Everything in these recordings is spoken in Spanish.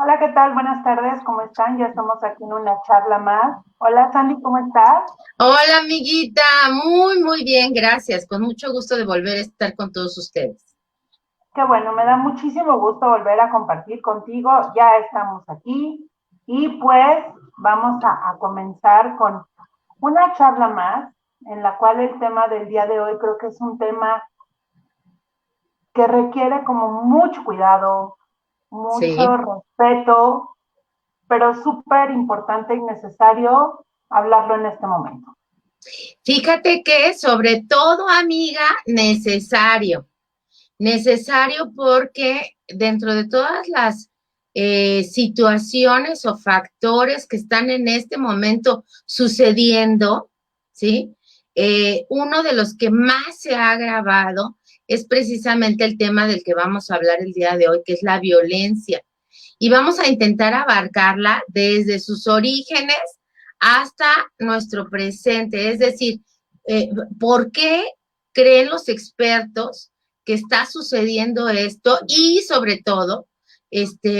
Hola, ¿qué tal? Buenas tardes, ¿cómo están? Ya estamos aquí en una charla más. Hola, Sandy, ¿cómo estás? Hola, amiguita, muy bien, gracias. Con mucho gusto de volver a estar con todos ustedes. Qué bueno, me da muchísimo gusto volver a compartir contigo. Ya estamos aquí y pues vamos a comenzar con una charla más en la cual el tema del día de hoy creo que es un tema que requiere como mucho cuidado, mucho Sí, respeto, pero súper importante y necesario hablarlo en este momento. fíjate que sobre todo, amiga, necesario porque dentro de todas las situaciones o factores que están en este momento sucediendo, ¿sí? Uno de los que más se ha agravado es precisamente el tema del que vamos a hablar el día de hoy, que es la violencia. Y vamos a intentar abarcarla desde sus orígenes hasta nuestro presente. Es decir, ¿por qué creen los expertos que está sucediendo esto? Y sobre todo,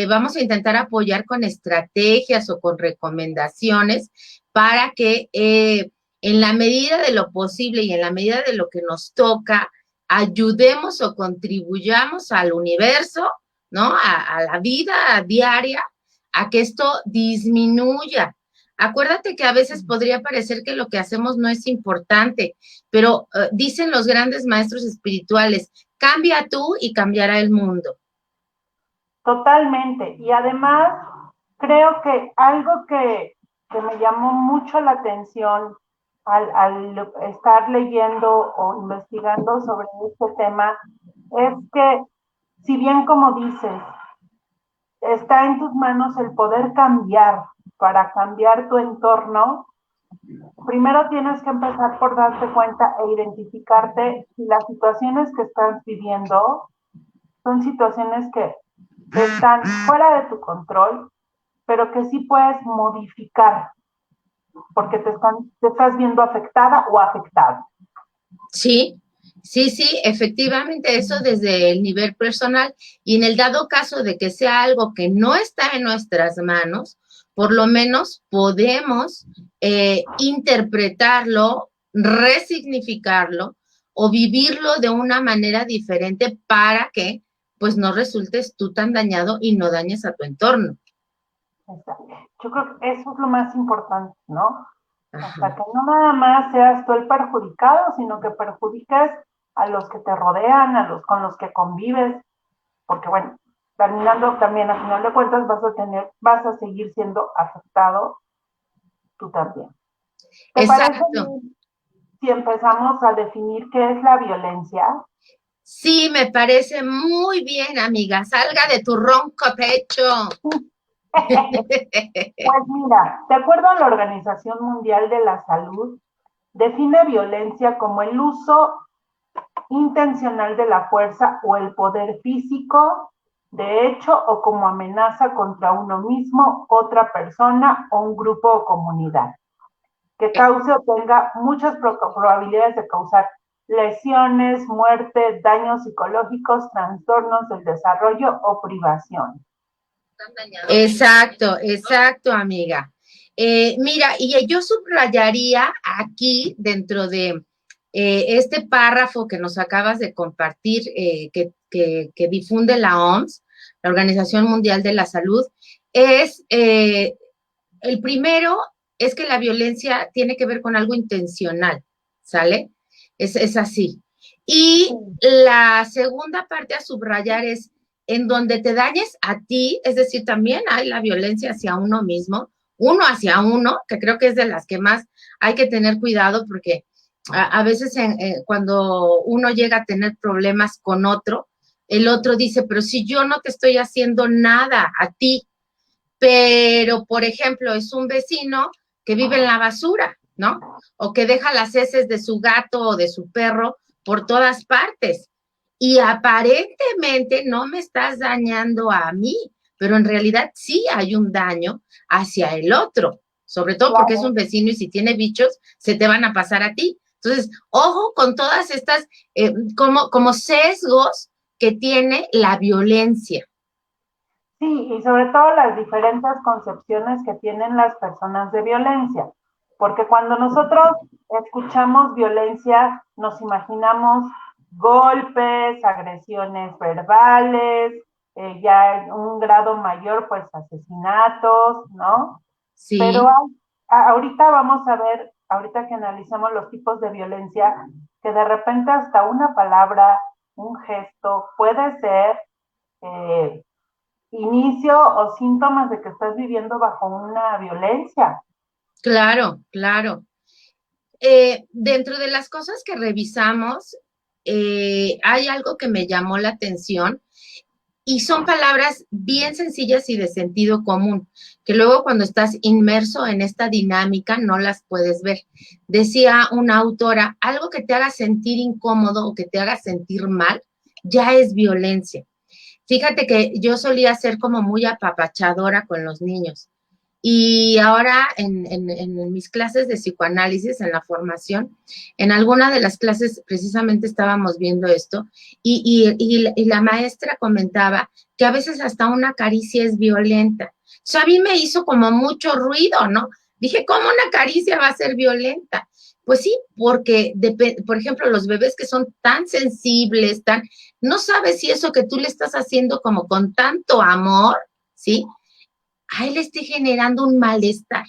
vamos a intentar apoyar con estrategias o con recomendaciones para que en la medida de lo posible y en la medida de lo que nos toca, ayudemos o contribuyamos al universo, ¿no? A la vida diaria, a que esto disminuya. Acuérdate que a veces podría parecer que lo que hacemos no es importante, pero dicen los grandes maestros espirituales, cambia tú y cambiará el mundo. Totalmente. Y además, creo que algo que me llamó mucho la atención al estar leyendo o investigando sobre este tema es que, si bien como dices, está en tus manos el poder cambiar para cambiar tu entorno, primero tienes que empezar por darte cuenta e identificarte si las situaciones que estás viviendo son situaciones que están fuera de tu control, pero que sí puedes modificar porque te estás viendo afectada o afectado. Sí, sí, efectivamente, eso desde el nivel personal y en el dado caso de que sea algo que no está en nuestras manos, por lo menos podemos interpretarlo, resignificarlo o vivirlo de una manera diferente para que pues no resultes tú tan dañado y no dañes a tu entorno. Yo creo que eso es lo más importante, ¿no? O Ajá. sea, que no nada más seas tú el perjudicado, sino que perjudiques a los que te rodean, a los con los que convives, porque bueno, terminando también a final de cuentas vas a seguir siendo afectado tú también. ¿Te parece Exacto. bien si empezamos a definir qué es la violencia? Sí, me parece muy bien, amiga. Salga de tu ronco pecho. Pues mira, de acuerdo a la Organización Mundial de la Salud, define violencia como el uso intencional de la fuerza o el poder físico, de hecho o como amenaza contra uno mismo, otra persona o un grupo o comunidad, que cause o tenga muchas probabilidades de causar lesiones, muerte, daños psicológicos, trastornos del desarrollo o privación. Exacto, amiga. Mira, y yo subrayaría aquí dentro de este párrafo que nos acabas de compartir, que difunde la OMS, la Organización Mundial de la Salud, es el primero es que la violencia tiene que ver con algo intencional, ¿sale? Es así. Y la segunda parte a subrayar es en donde te dañes a ti, es decir, también hay la violencia hacia uno mismo, uno hacia uno, que creo que es de las que más hay que tener cuidado porque a veces cuando uno llega a tener problemas con otro, el otro dice, pero si yo no te estoy haciendo nada a ti, pero por ejemplo es un vecino que vive en la basura, ¿no? O que deja las heces de su gato o de su perro por todas partes. Y aparentemente no me estás dañando a mí, pero en realidad sí hay un daño hacia el otro, sobre todo porque es un Claro. vecino y si tiene bichos, se te van a pasar a ti. Entonces, ojo con todas estas como sesgos que tiene la violencia. Sí, y sobre todo las diferentes concepciones que tienen las personas de violencia, porque cuando nosotros escuchamos violencia, nos imaginamos golpes, agresiones verbales, ya en un grado mayor, pues asesinatos, ¿no? Pero Sí, ahorita vamos a ver, ahorita que analizamos los tipos de violencia, que de repente hasta una palabra, un gesto puede ser eh, inicio o síntomas de que estás viviendo bajo una violencia. claro, claro. Dentro de las cosas que revisamos, hay algo que me llamó la atención y son palabras bien sencillas y de sentido común, que luego cuando estás inmerso en esta dinámica no las puedes ver. Decía una autora, algo que te haga sentir incómodo o que te haga sentir mal, ya es violencia. Fíjate que yo solía ser como muy apapachadora con los niños. Y ahora en mis clases de psicoanálisis, en la formación, en alguna de las clases precisamente estábamos viendo esto y la maestra comentaba que a veces hasta una caricia es violenta. O sea, a mí me hizo como mucho ruido, ¿no? Dije, ¿cómo una caricia va a ser violenta? Pues sí, porque, por ejemplo, los bebés que son tan sensibles, no sabes si eso que tú le estás haciendo como con tanto amor, ¿sí? A él le esté generando un malestar.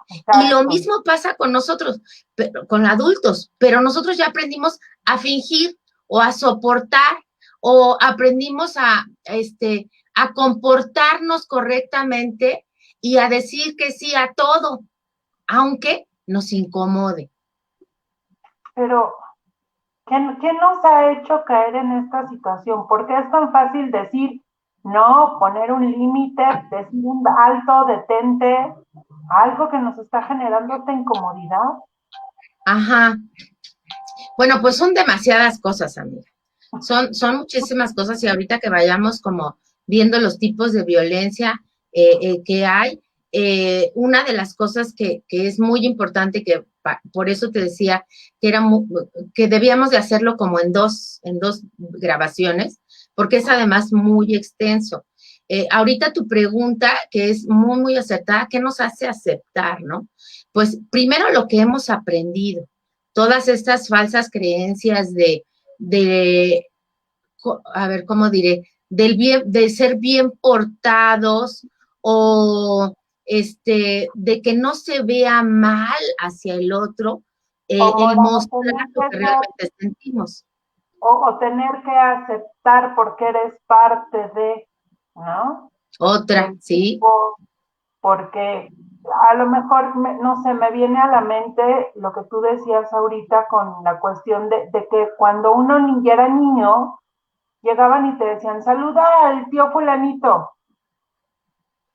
Y lo Exacto. mismo pasa con nosotros, pero, con adultos, pero nosotros ya aprendimos a fingir o a soportar o aprendimos a comportarnos correctamente y a decir que sí a todo, aunque nos incomode. Pero, ¿qué nos ha hecho caer en esta situación? ¿Por qué es tan fácil decir no, poner un límite, decir un alto, detente, algo que nos está generando esta incomodidad? Ajá. Bueno, pues son demasiadas cosas, amiga. Son muchísimas cosas y ahorita que vayamos como viendo los tipos de violencia que hay, una de las cosas que es muy importante, por eso te decía que, que debíamos de hacerlo como en dos grabaciones, porque es además muy extenso. Ahorita tu pregunta, que es muy, muy acertada, ¿qué nos hace aceptar, no? Pues primero lo que hemos aprendido, todas estas falsas creencias de a ver, ¿cómo diré? De ser bien portados o de que no se vea mal hacia el otro, O el moral, mostrar tener lo que que ser, realmente sentimos. o tener que aceptar porque eres parte de, ¿no? Otra, Del ¿sí? grupo, porque a lo mejor, no sé, me viene a la mente lo que tú decías ahorita con la cuestión de que cuando uno ni era niño, llegaban y te decían, saluda al tío fulanito,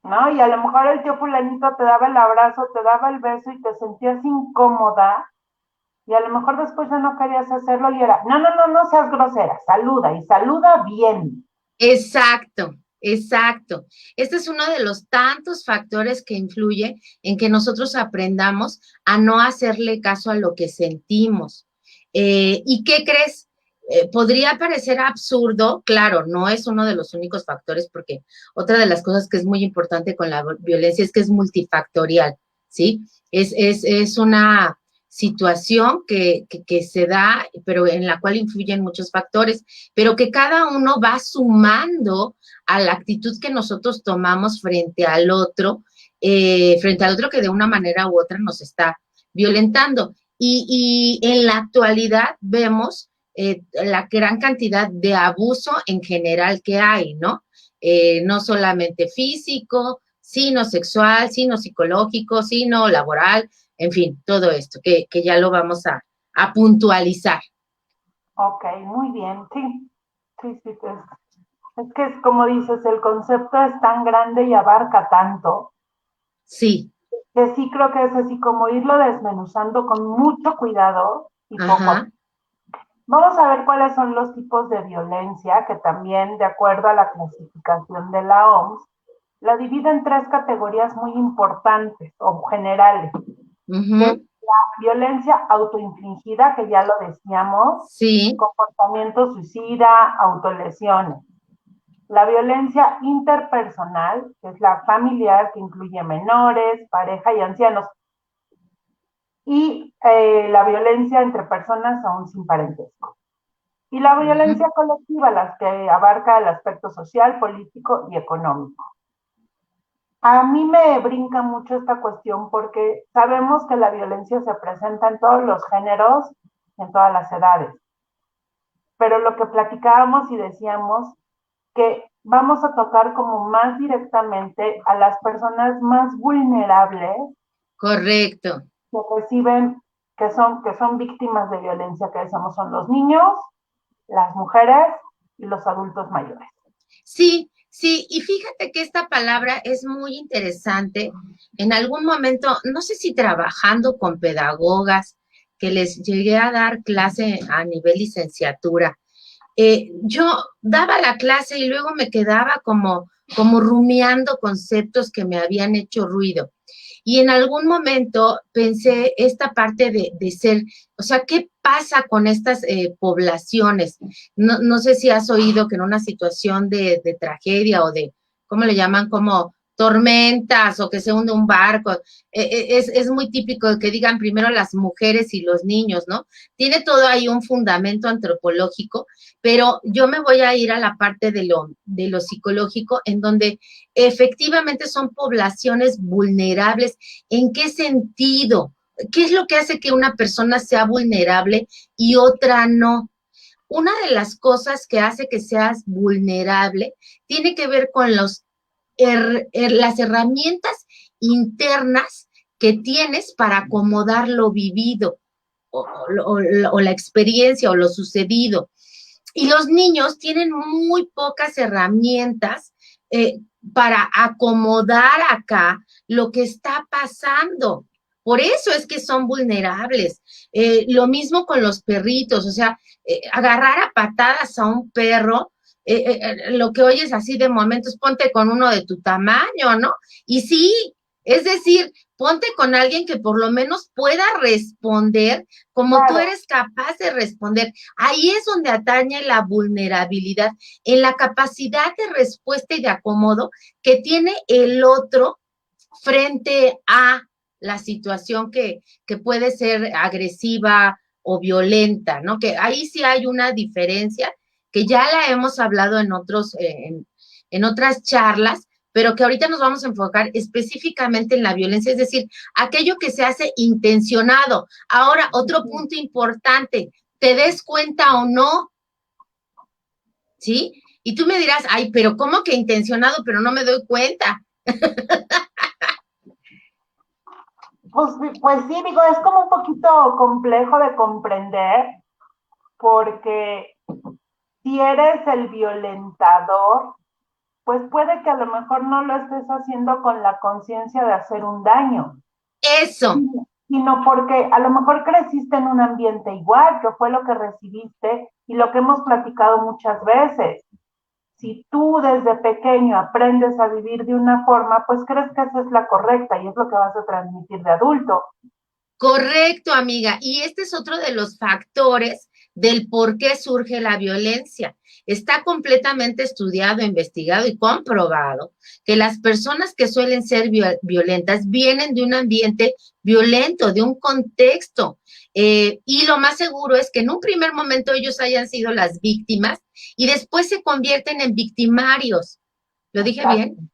¿no? Y a lo mejor el tío fulanito te daba el abrazo, te daba el beso y te sentías incómoda, y a lo mejor después ya no querías hacerlo y era, no, no, no, no seas grosera, saluda y saluda bien. Exacto, exacto. Este es uno de los tantos factores que influye en que nosotros aprendamos a no hacerle caso a lo que sentimos. ¿Y qué crees? Podría parecer absurdo, claro, no es uno de los únicos factores, porque otra de las cosas que es muy importante con la violencia es que es multifactorial, ¿sí? Es una situación que se da, pero en la cual influyen muchos factores, pero que cada uno va sumando a la actitud que nosotros tomamos frente al otro que de una manera u otra nos está violentando. Y en la actualidad vemos la gran cantidad de abuso en general que hay, ¿no? No solamente físico, sino sexual, sino psicológico, sino laboral, en fin, todo esto que ya lo vamos a puntualizar. Ok, muy bien, sí, sí, sí, es que es como dices, el concepto es tan grande y abarca tanto, Sí, que sí creo que es así como irlo desmenuzando con mucho cuidado y poco a ajá, poco. Vamos a ver cuáles son los tipos de violencia, que también, de acuerdo a la clasificación de la OMS, la divide en tres categorías muy importantes o generales, que es uh-huh, violencia autoinfligida, que ya lo decíamos, sí, comportamiento suicida, autolesiones. la violencia interpersonal, que es la familiar, que incluye menores, pareja y ancianos, y la violencia entre personas aún sin parentesco. Y la violencia colectiva, las que abarca el aspecto social, político y económico. A mí me brinca mucho esta cuestión porque sabemos que la violencia se presenta en todos los géneros, en todas las edades. Pero lo que platicábamos y decíamos que vamos a tocar como más directamente a las personas más vulnerables. Correcto. Que reciben, que son víctimas de violencia, que decimos son los niños, las mujeres y los adultos mayores. Sí, sí, y fíjate que esta palabra es muy interesante. En algún momento, no sé si trabajando con pedagogas, que les llegué a dar clase a nivel licenciatura, yo daba la clase y luego me quedaba como rumiando conceptos que me habían hecho ruido. Y en algún momento pensé esta parte de ser, o sea, ¿qué pasa con estas poblaciones? No sé si has oído que en una situación de tragedia o de, ¿cómo le llaman? Como tormentas o que se hunde un barco. Es muy típico que digan primero las mujeres y los niños, ¿no? Tiene todo ahí un fundamento antropológico, pero yo me voy a ir a la parte de lo psicológico, en donde efectivamente son poblaciones vulnerables. ¿En qué sentido? ¿Qué es lo que hace que una persona sea vulnerable y otra no? Una de las cosas que hace que seas vulnerable tiene que ver con las herramientas internas que tienes para acomodar lo vivido o la experiencia o lo sucedido. Y los niños tienen muy pocas herramientas para acomodar acá lo que está pasando. Por eso es que son vulnerables. Lo mismo con los perritos, o sea, agarrar a patadas a un perro, lo que oyes así de momentos, ponte con uno de tu tamaño, ¿no? Y sí, es decir, ponte con alguien que por lo menos pueda responder como tú eres capaz de responder. Ahí es donde atañe la vulnerabilidad, en la capacidad de respuesta y de acomodo que tiene el otro frente a la situación que puede ser agresiva o violenta, ¿no? Que ahí sí hay una diferencia que ya la hemos hablado en otras charlas, pero que ahorita nos vamos a enfocar específicamente en la violencia, es decir, aquello que se hace intencionado. Ahora, otro punto importante, te des cuenta o no, ¿sí? Y tú me dirás, ay, pero ¿cómo que intencionado, pero no me doy cuenta? Pues sí, digo, es como un poquito complejo de comprender, porque si eres el violentador, pues puede que a lo mejor no lo estés haciendo con la conciencia de hacer un daño. Eso. Sino porque a lo mejor creciste en un ambiente igual, que fue lo que recibiste y lo que hemos platicado muchas veces. Si tú desde pequeño aprendes a vivir de una forma, pues crees que esa es la correcta y es lo que vas a transmitir de adulto. Correcto, amiga. Y este es otro de los factores del por qué surge la violencia. Está completamente estudiado, investigado y comprobado que las personas que suelen ser violentas vienen de un ambiente violento, de un contexto. Y lo más seguro es que en un primer momento ellos hayan sido las víctimas y después se convierten en victimarios. ¿Lo dije bien?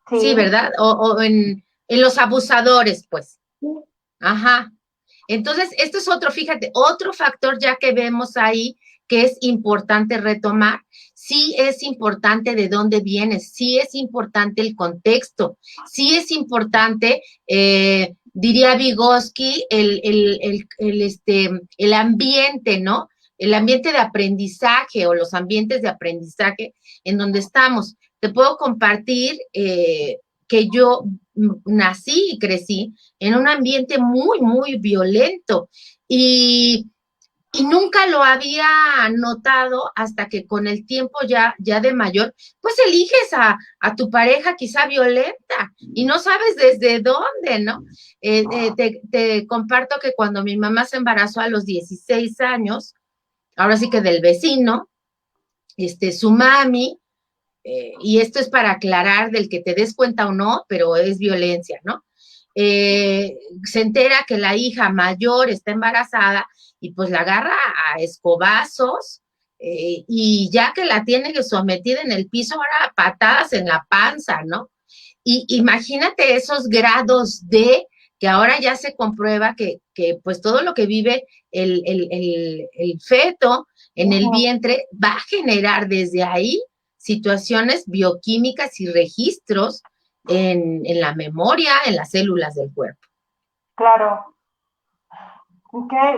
Sí. Sí, ¿verdad? O en los abusadores, pues. Sí. Ajá. Entonces, esto es otro, fíjate, otro factor ya que vemos ahí que es importante retomar. Sí es importante de dónde vienes, sí es importante el contexto, sí es importante, diría Vygotsky, el ambiente, ¿no? El ambiente de aprendizaje o los ambientes de aprendizaje en donde estamos. Te puedo compartir que yo nací y crecí en un ambiente muy, muy violento y nunca lo había notado hasta que con el tiempo ya de mayor, pues eliges a tu pareja quizá violenta y no sabes desde dónde, ¿no? Te comparto que cuando mi mamá se embarazó a los 16 años, ahora sí que del vecino, su mami, y esto es para aclarar del que te des cuenta o no, pero es violencia, ¿no? Se entera que la hija mayor está embarazada y pues la agarra a escobazos y ya que la tiene sometida en el piso, ahora patadas en la panza, ¿no? Y imagínate esos grados de que ahora ya se comprueba que pues todo lo que vive el feto en el vientre va a generar desde ahí situaciones bioquímicas y registros en la memoria, en las células del cuerpo. Claro,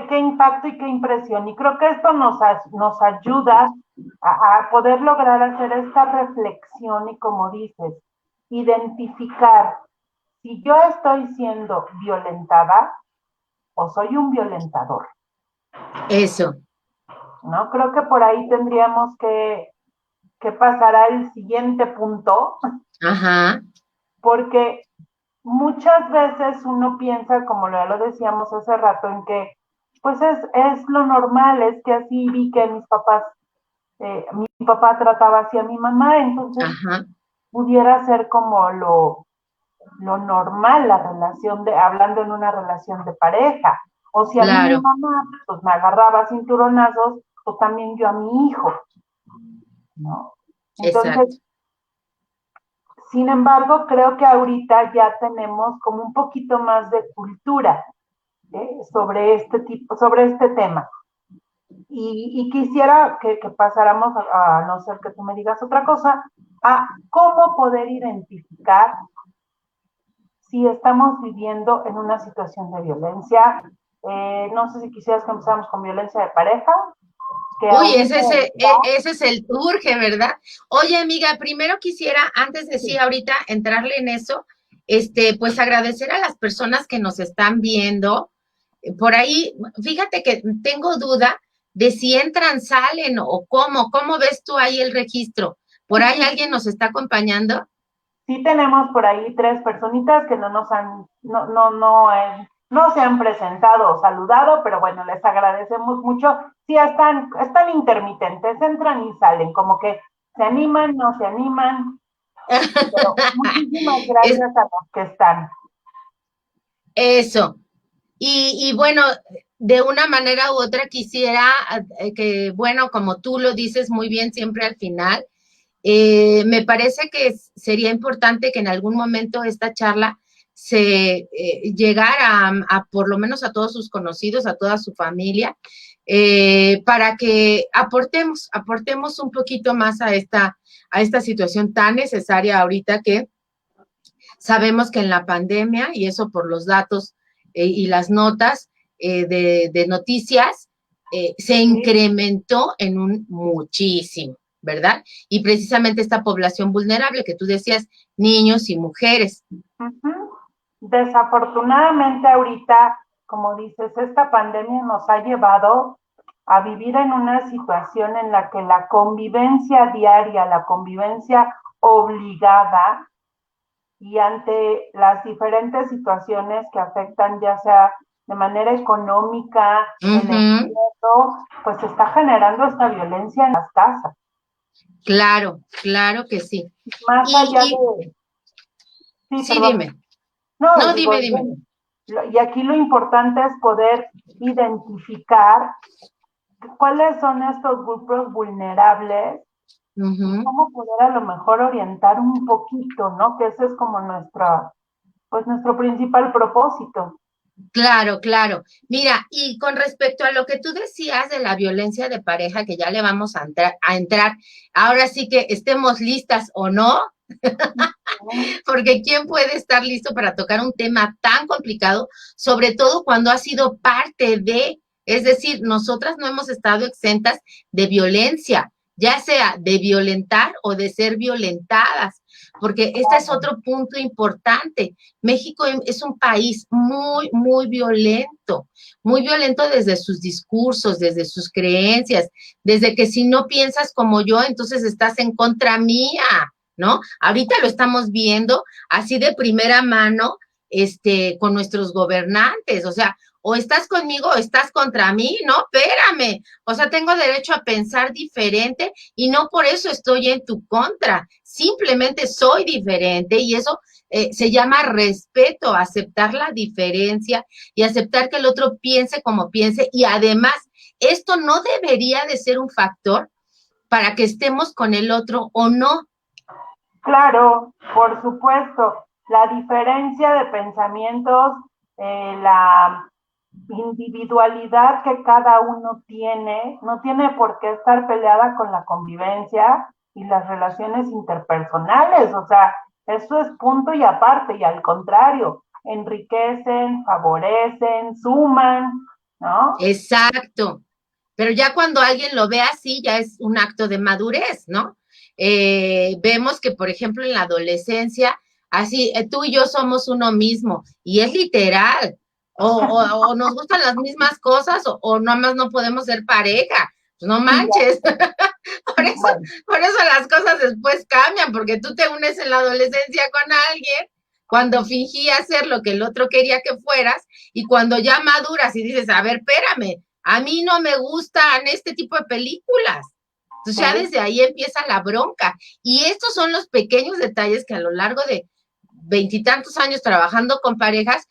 qué impacto y qué impresión. Y creo que esto nos ayuda a poder lograr hacer esta reflexión y, como dices, identificar si yo estoy siendo violentada o soy un violentador. Eso. ¿No? Creo que por ahí tendríamos que pasar al siguiente punto. Ajá. Porque muchas veces uno piensa, como ya lo decíamos hace rato, en que pues es lo normal, es que así vi que mi papá trataba así a mi mamá, entonces Ajá. pudiera ser como lo normal, la relación hablando en una relación de pareja. O si a mí mi Claro. mamá pues me agarraba cinturonazos, pues también yo a mi hijo, ¿no? Entonces, Exacto. sin embargo, creo que ahorita ya tenemos como un poquito más de cultura sobre este tema. Y quisiera que pasáramos no ser que tú me digas otra cosa, a cómo poder identificar si estamos viviendo en una situación de violencia. No sé si quisieras que empezáramos con violencia de pareja. Que Uy, ahorita ese es el urge, ¿verdad? Oye, amiga, primero quisiera, antes de sí, ahorita entrarle en eso, pues agradecer a las personas que nos están viendo. Por ahí, fíjate que tengo duda de si entran, salen o cómo ves tú ahí el registro. ¿Por ahí alguien nos está acompañando? sí tenemos por ahí 3 personitas que no se han presentado o saludado, pero bueno, les agradecemos mucho. Sí, están intermitentes, entran y salen, como que se animan, no se animan, pero muchísimas Es, gracias a los que están. eso. Y bueno, de una manera u otra quisiera que, bueno, como tú lo dices muy bien siempre al final, me parece que sería importante que en algún momento esta charla se llegara por lo menos a todos sus conocidos, a toda su familia, para que aportemos un poquito más a esta situación tan necesaria ahorita que sabemos que en la pandemia, y eso por los datos y las notas de noticias, se incrementó en un muchísimo, ¿verdad? Y precisamente esta población vulnerable que tú decías, niños y mujeres. Desafortunadamente ahorita, como dices, esta pandemia nos ha llevado a vivir en una situación en la que la convivencia diaria, la convivencia obligada y ante las diferentes situaciones que afectan ya sea de manera económica, el encierro, pues está generando esta violencia en las casas. Claro, claro que sí. Más allá de... Sí, dime. No, No, digo, dime. y aquí lo importante es poder identificar cuáles son estos grupos vulnerables y cómo poder a lo mejor orientar un poquito, ¿no? Que ese es como nuestro principal propósito. Claro, claro. Mira, y con respecto a lo que tú decías de la violencia de pareja, que ya le vamos a entrar, ahora sí que estemos listas o no, porque ¿quién puede estar listo para tocar un tema tan complicado, sobre todo cuando ha sido parte es decir, nosotras no hemos estado exentas de violencia, ya sea de violentar o de ser violentadas, porque este es otro punto importante. México es un país muy violento desde sus discursos, desde sus creencias, desde que si no piensas como yo, entonces estás en contra mía, ¿no? Ahorita lo estamos viendo así de primera mano, con nuestros gobernantes, o sea, o estás conmigo o estás contra mí, no, espérame, o sea, tengo derecho a pensar diferente y no por eso estoy en tu contra, simplemente soy diferente y eso se llama respeto, aceptar la diferencia y aceptar que el otro piense como piense y además esto no debería de ser un factor para que estemos con el otro o no. Claro, por supuesto, la diferencia de pensamientos, la individualidad que cada uno tiene, no tiene por qué estar peleada con la convivencia y las relaciones interpersonales, o sea, eso es punto y aparte, y al contrario, enriquecen, favorecen, suman, ¿no? Exacto. Pero ya cuando alguien lo ve así, ya es un acto de madurez, ¿no? Vemos que, por ejemplo, en la adolescencia, así, tú y yo somos uno mismo, y es literal, o nos gustan las mismas cosas, o nada más no podemos ser pareja, pues no manches. por, eso, Bueno, por eso las cosas después cambian, porque tú te unes en la adolescencia con alguien, cuando fingías ser lo que el otro quería que fueras, y cuando ya maduras y dices, a ver, espérame, a mí no me gustan este tipo de películas. Entonces ya sí, desde ahí empieza la bronca. Y estos son los pequeños detalles que a lo largo de veintitantos años trabajando con parejas,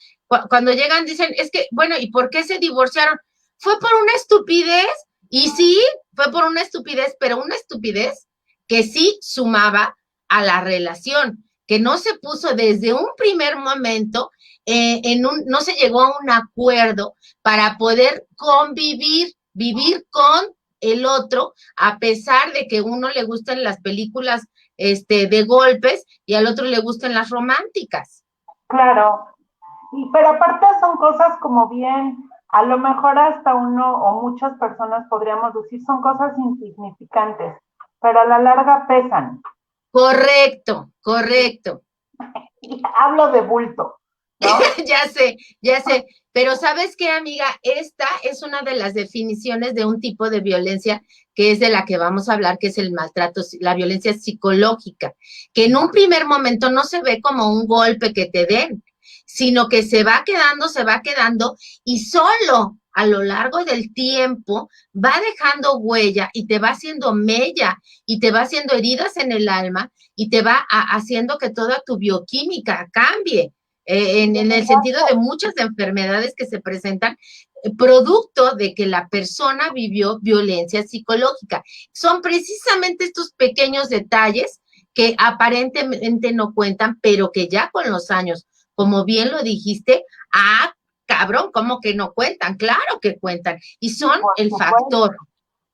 cuando llegan dicen, es que, bueno, ¿y por qué se divorciaron? Fue por una estupidez. Y sí, fue por una estupidez, pero una estupidez que sí sumaba a la relación, que no se puso desde un primer momento, no se llegó a un acuerdo para poder convivir, vivir con el otro, a pesar de que uno le gustan las películas de golpes y al otro le gustan las románticas. claro. Y, pero aparte son cosas como bien, a lo mejor hasta uno o muchas personas podríamos decir son cosas insignificantes, pero a la larga pesan. Correcto, correcto. Y hablo de bulto, ¿no? Ya sé, pero ¿sabes qué, amiga? Esta es una de las definiciones de un tipo de violencia que es de la que vamos a hablar, que es el maltrato, la violencia psicológica, que en un primer momento no se ve como un golpe que te den, sino que se va quedando y solo a lo largo del tiempo va dejando huella y te va haciendo mella y te va haciendo heridas en el alma y te va haciendo que toda tu bioquímica cambie en el sentido de muchas enfermedades que se presentan producto de que la persona vivió violencia psicológica. Son precisamente estos pequeños detalles que aparentemente no cuentan, pero que ya con los años, como bien lo dijiste, cabrón, ¿cómo que no cuentan? Claro que cuentan y son Por el supuesto, factor,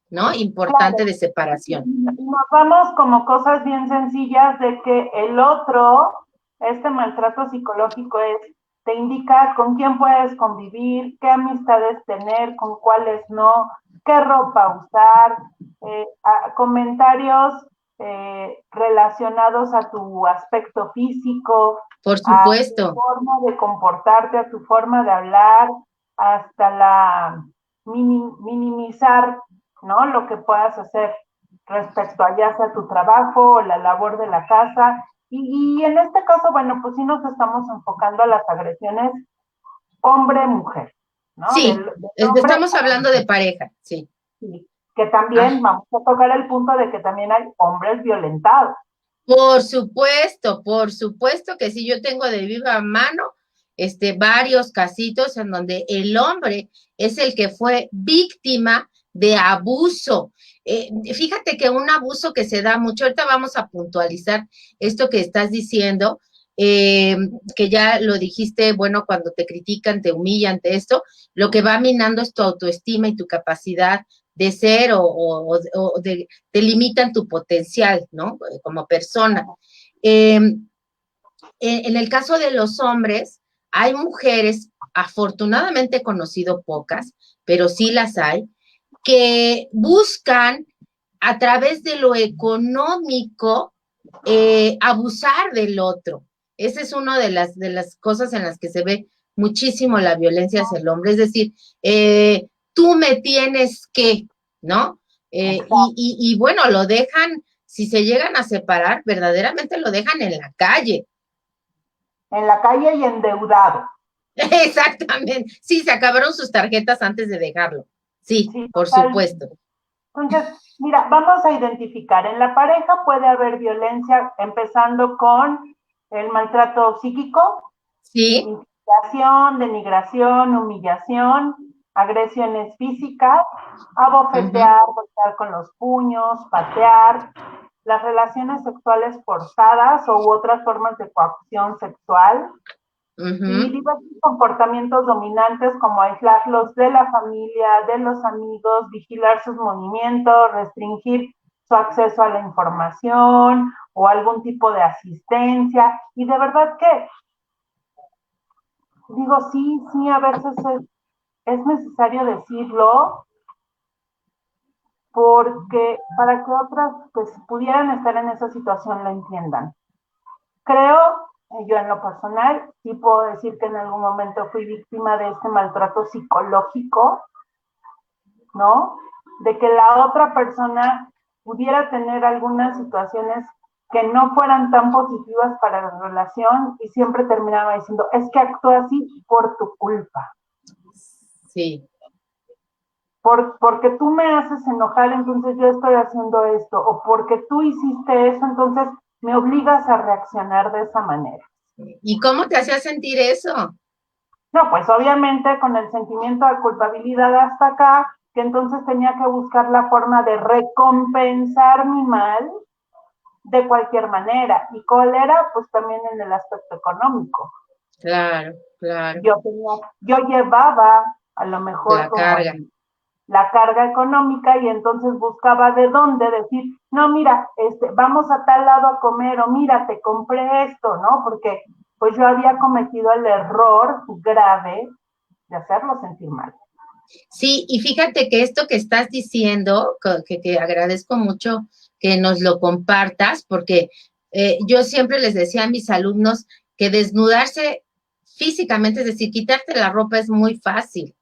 ¿no? Importante claro. de separación. Nos vamos como cosas bien sencillas de que el otro, este maltrato psicológico te indica con quién puedes convivir, qué amistades tener, con cuáles no, qué ropa usar, comentarios relacionados a tu aspecto físico, Por a tu supuesto. forma de comportarte, a tu forma de hablar, hasta la minimizar, ¿no? Lo que puedas hacer respecto a ya sea tu trabajo o la labor de la casa. Y en este caso, bueno, pues sí nos estamos enfocando a las agresiones hombre-mujer, ¿no? Sí, Del hombre, estamos hablando de pareja, sí. sí, que también Ah, vamos a tocar el punto de que también hay hombres violentados. por supuesto que sí, yo tengo de viva mano varios casitos en donde el hombre es el que fue víctima de abuso. Fíjate que un abuso que se da mucho, ahorita vamos a puntualizar esto que estás diciendo, eh, que ya lo dijiste, bueno, cuando te critican, te humillan, te esto, lo que va minando es tu autoestima y tu capacidad de ser te limitan tu potencial, ¿no? Como persona. En el caso de los hombres, hay mujeres, afortunadamente he conocido pocas, pero sí las hay, que buscan a través de lo económico abusar del otro. Esa es una de las cosas en las que se ve muchísimo la violencia hacia el hombre, es decir, tú me tienes que, ¿no? Y bueno, lo dejan, si se llegan a separar, verdaderamente lo dejan en la calle. En la calle y endeudado. Exactamente. Sí, se acabaron sus tarjetas antes de dejarlo. Sí, Sí, por total. supuesto. Entonces, mira, vamos a identificar. En la pareja puede haber violencia, empezando con el maltrato psíquico, Sí. intimidación, denigración, humillación, agresiones físicas, Ujú, abofetear, golpear con los puños, patear, las relaciones sexuales forzadas u otras formas de coacción sexual, y ujú. diversos comportamientos dominantes como aislarlos de la familia, de los amigos, vigilar sus movimientos, restringir su acceso a la información o algún tipo de asistencia. Y de verdad que digo, sí, sí, a veces es necesario decirlo porque para que otras pues pudieran estar en esa situación lo entiendan. Creo, yo en lo personal, sí puedo decir que en algún momento fui víctima de este maltrato psicológico, ¿no? De que la otra persona pudiera tener algunas situaciones que no fueran tan positivas para la relación y siempre terminaba diciendo, es que actúa así por tu culpa, Sí. porque tú me haces enojar, entonces yo estoy haciendo esto, o porque tú hiciste eso, entonces me obligas a reaccionar de esa manera. ¿Y cómo te hacía sentir eso? No, pues obviamente con el sentimiento de culpabilidad hasta acá, que entonces tenía que buscar la forma de recompensar mi mal de cualquier manera. ¿Y cuál era? Pues también en el aspecto económico. Claro, claro. Yo llevaba a lo mejor La como carga. la carga económica y entonces buscaba de dónde decir, no, mira, vamos a tal lado a comer o mira, te compré esto, ¿no? Porque pues yo había cometido el error grave de hacerlo sentir mal. Sí, y fíjate que esto que estás diciendo, que agradezco mucho que nos lo compartas, porque yo siempre les decía a mis alumnos que desnudarse físicamente, es decir, quitarte la ropa es muy fácil,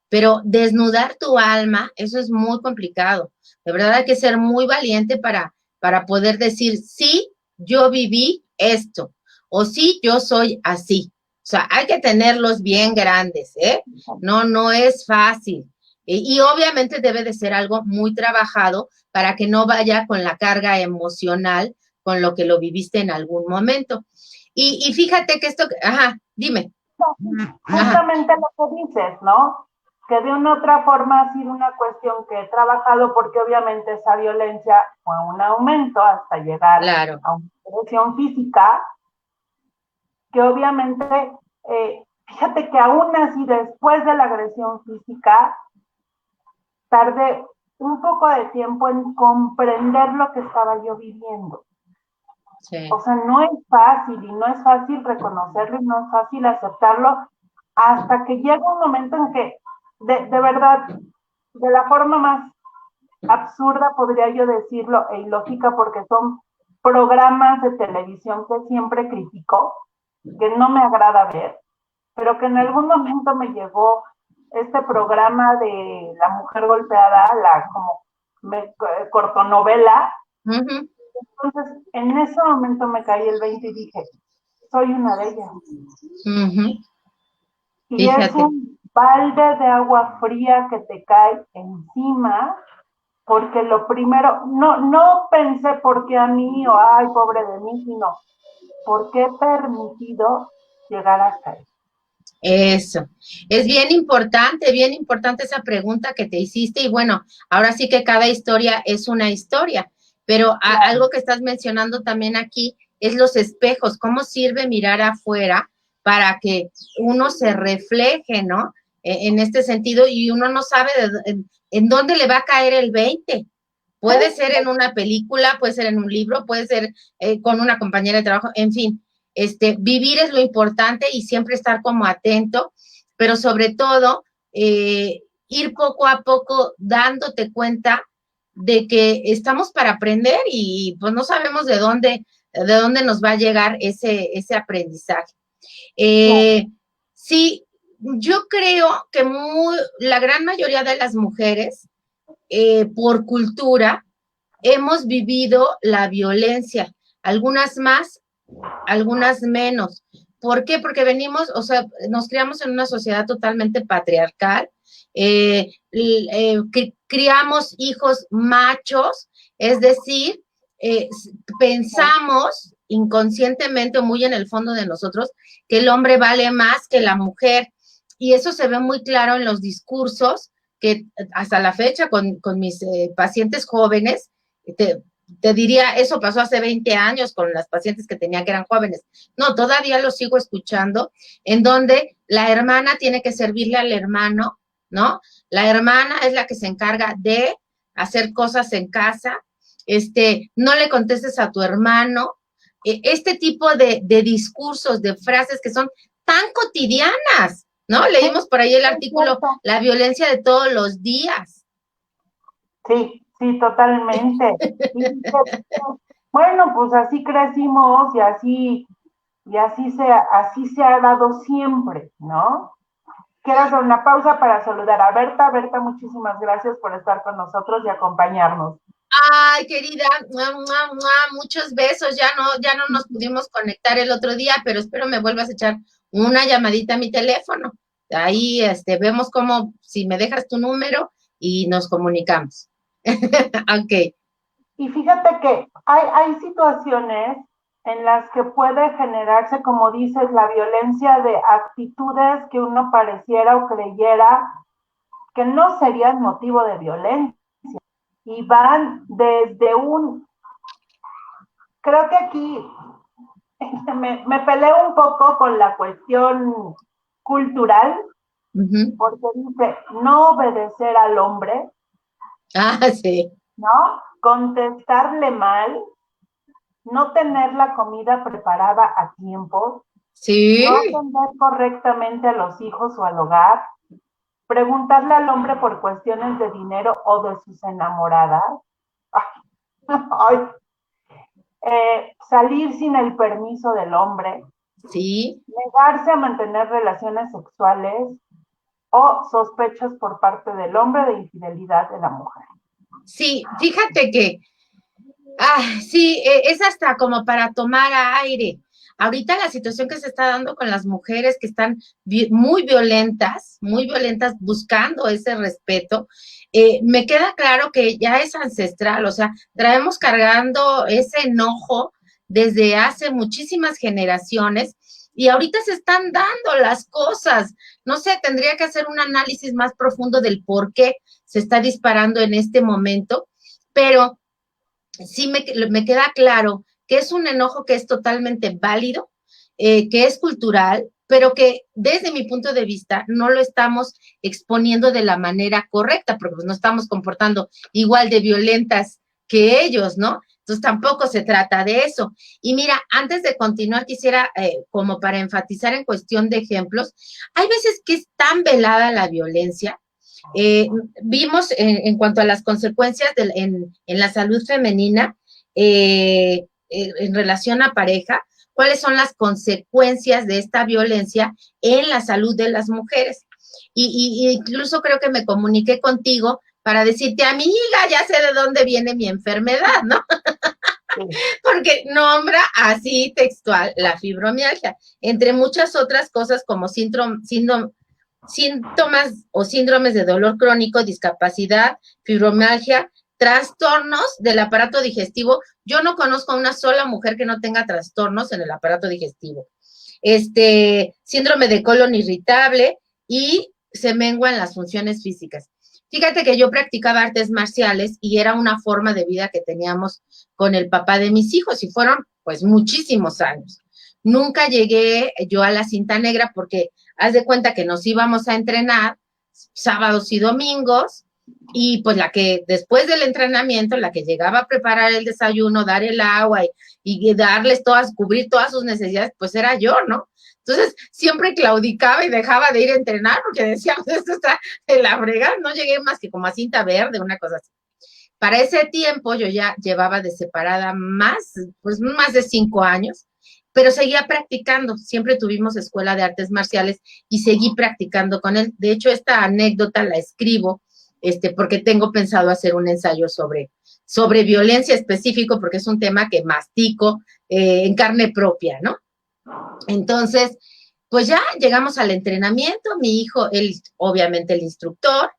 pero desnudar tu alma, eso es muy complicado. De verdad hay que ser muy valiente para poder decir, sí, yo viví esto, o sí, yo soy así. O sea, hay que tenerlos bien grandes, ¿eh? No, no es fácil. Y obviamente debe de ser algo muy trabajado para que no vaya con la carga emocional con lo que lo viviste en algún momento. Y fíjate que esto, ajá, dime, ajá, Justamente lo que dices, ¿no? Que de una u otra forma ha sido una cuestión que he trabajado porque obviamente esa violencia fue un aumento hasta llegar claro. a una agresión física, que obviamente, fíjate que aún así después de la agresión física, tardé un poco de tiempo en comprender lo que estaba yo viviendo. O Sí. sea, no es fácil y no es fácil reconocerlo y no es fácil aceptarlo hasta que llega un momento en que, de verdad, de la forma más absurda podría yo decirlo e ilógica porque son programas de televisión que siempre critico, que no me agrada ver, pero que en algún momento me llegó este programa de la mujer golpeada, la como cortonovela. Ujú. Entonces, en ese momento me caí el 20 y dije, soy una de ellas. Ujú. Y es Fíjate, un balde de agua fría que te cae encima, porque lo primero, no pensé por qué a mí o ay, pobre de mí, sino por qué he permitido llegar hasta ahí. eso. Es bien importante esa pregunta que te hiciste y bueno, ahora sí que cada historia es una historia, pero Claro, algo que estás mencionando también aquí es los espejos, cómo sirve mirar afuera para que uno se refleje, ¿no? En este sentido y uno no sabe en dónde le va a caer el 20. sí, Puede ser en una película, puede ser en un libro, puede ser con una compañera de trabajo, en fin, vivir es lo importante y siempre estar como atento, pero sobre todo ir poco a poco dándote cuenta de que estamos para aprender y pues no sabemos de dónde nos va a llegar ese aprendizaje. claro, Eh, sí, yo creo que la gran mayoría de las mujeres, por cultura, hemos vivido la violencia, algunas más, algunas menos, ¿Por qué? Porque venimos, o sea, nos criamos en una sociedad totalmente patriarcal, criamos hijos machos, es decir, pensamos inconscientemente o muy en el fondo de nosotros que el hombre vale más que la mujer. Y eso se ve muy claro en los discursos que hasta la fecha con mis pacientes jóvenes, te diría, eso pasó hace 20 años con las pacientes que tenía que eran jóvenes. No, todavía lo sigo escuchando, en donde la hermana tiene que servirle al hermano, ¿no? La hermana es la que se encarga de hacer cosas en casa, no le contestes a tu hermano, este tipo de discursos, de frases que son tan cotidianas, ¿no? Leímos por ahí el artículo, la violencia de todos los días. Sí, sí, totalmente. Y, bueno, pues así crecimos y así se ha dado siempre, ¿no? Quiero hacer una pausa para saludar a Berta. Berta, muchísimas gracias por estar con nosotros y acompañarnos. Ay, querida, muchos besos. Ya no nos pudimos conectar el otro día, pero espero me vuelvas a echar una llamadita a mi teléfono. Ahí vemos cómo, si me dejas tu número y nos comunicamos. Ok. Y fíjate que hay situaciones en las que puede generarse, como dices, la violencia de actitudes que uno pareciera o creyera que no serían motivo de violencia. Y van desde creo que aquí me peleo un poco con la cuestión cultural, porque dice no obedecer al hombre, Sí. ¿no? Contestarle mal, no tener la comida preparada a tiempo, sí. no atender correctamente a los hijos o al hogar, preguntarle al hombre por cuestiones de dinero o de sus enamoradas, ay, salir sin el permiso del hombre, Sí. negarse a mantener relaciones sexuales o sospechas por parte del hombre de infidelidad de la mujer. Sí, fíjate que, sí, es hasta como para tomar aire. Ahorita la situación que se está dando con las mujeres que están muy violentas buscando ese respeto, me queda claro que ya es ancestral, o sea, traemos cargando ese enojo desde hace muchísimas generaciones y ahorita se están dando las cosas. No sé, tendría que hacer un análisis más profundo del por qué se está disparando en este momento, pero sí me queda claro que es un enojo que es totalmente válido, que es cultural, pero que desde mi punto de vista no lo estamos exponiendo de la manera correcta, porque pues no estamos comportando igual de violentas que ellos, ¿no? Entonces tampoco se trata de eso. Y mira, antes de continuar, quisiera, como para enfatizar en cuestión de ejemplos, hay veces que es tan velada la violencia. Vimos en cuanto a las consecuencias en la salud femenina en relación a pareja, cuáles son las consecuencias de esta violencia en la salud de las mujeres. Y incluso creo que me comuniqué contigo para decirte, amiga, ya sé de dónde viene mi enfermedad, ¿no? Porque nombra así textual la fibromialgia, entre muchas otras cosas como síntomas o síndromes de dolor crónico, discapacidad, fibromialgia, trastornos del aparato digestivo. Yo no conozco a una sola mujer que no tenga trastornos en el aparato digestivo. Síndrome de colon irritable y se menguan las funciones físicas. Fíjate que yo practicaba artes marciales y era una forma de vida que teníamos con el papá de mis hijos y fueron pues muchísimos años. Nunca llegué yo a la cinta negra porque haz de cuenta que nos íbamos a entrenar sábados y domingos y pues la que después del entrenamiento, la que llegaba a preparar el desayuno, dar el agua y darles todas, cubrir todas sus necesidades, pues era yo, ¿no? Entonces siempre claudicaba y dejaba de ir a entrenar porque decía, pues esto está de la fregada, no llegué más que como a cinta verde, una cosa así. Para ese tiempo yo ya llevaba de separada más de 5 años, pero seguía practicando. Siempre tuvimos escuela de artes marciales y seguí practicando con él. De hecho, esta anécdota la escribo porque tengo pensado hacer un ensayo sobre violencia específico, porque es un tema que mastico en carne propia, ¿no? Entonces, pues ya llegamos al entrenamiento, mi hijo, él, obviamente el instructor,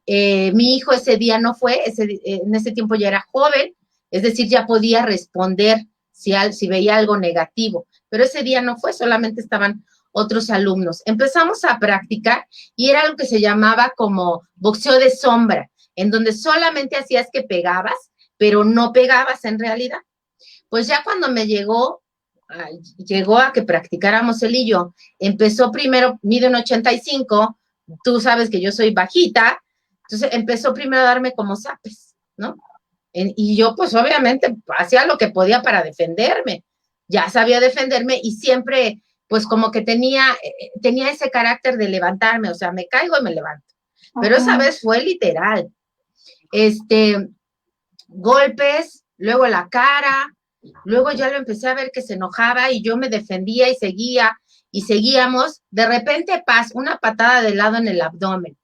mi hijo ese día no fue, en ese tiempo ya era joven, es decir, ya podía responder si veía algo negativo, pero ese día no fue, solamente estaban otros alumnos. Empezamos a practicar y era algo que se llamaba como boxeo de sombra, en donde solamente hacías que pegabas, pero no pegabas en realidad. Pues ya cuando me llegó a que practicáramos él y yo, empezó primero, mide un 85, tú sabes que yo soy bajita, entonces empezó primero a darme como zapes, ¿no? Y yo pues obviamente hacía lo que podía para defenderme, ya sabía defenderme y siempre pues como que tenía ese carácter de levantarme, o sea, me caigo y me levanto. Pero esa vez fue literal. Golpes, luego la cara, luego ya lo empecé a ver que se enojaba y yo me defendía y seguíamos. De repente, paz, una patada de lado en el abdomen.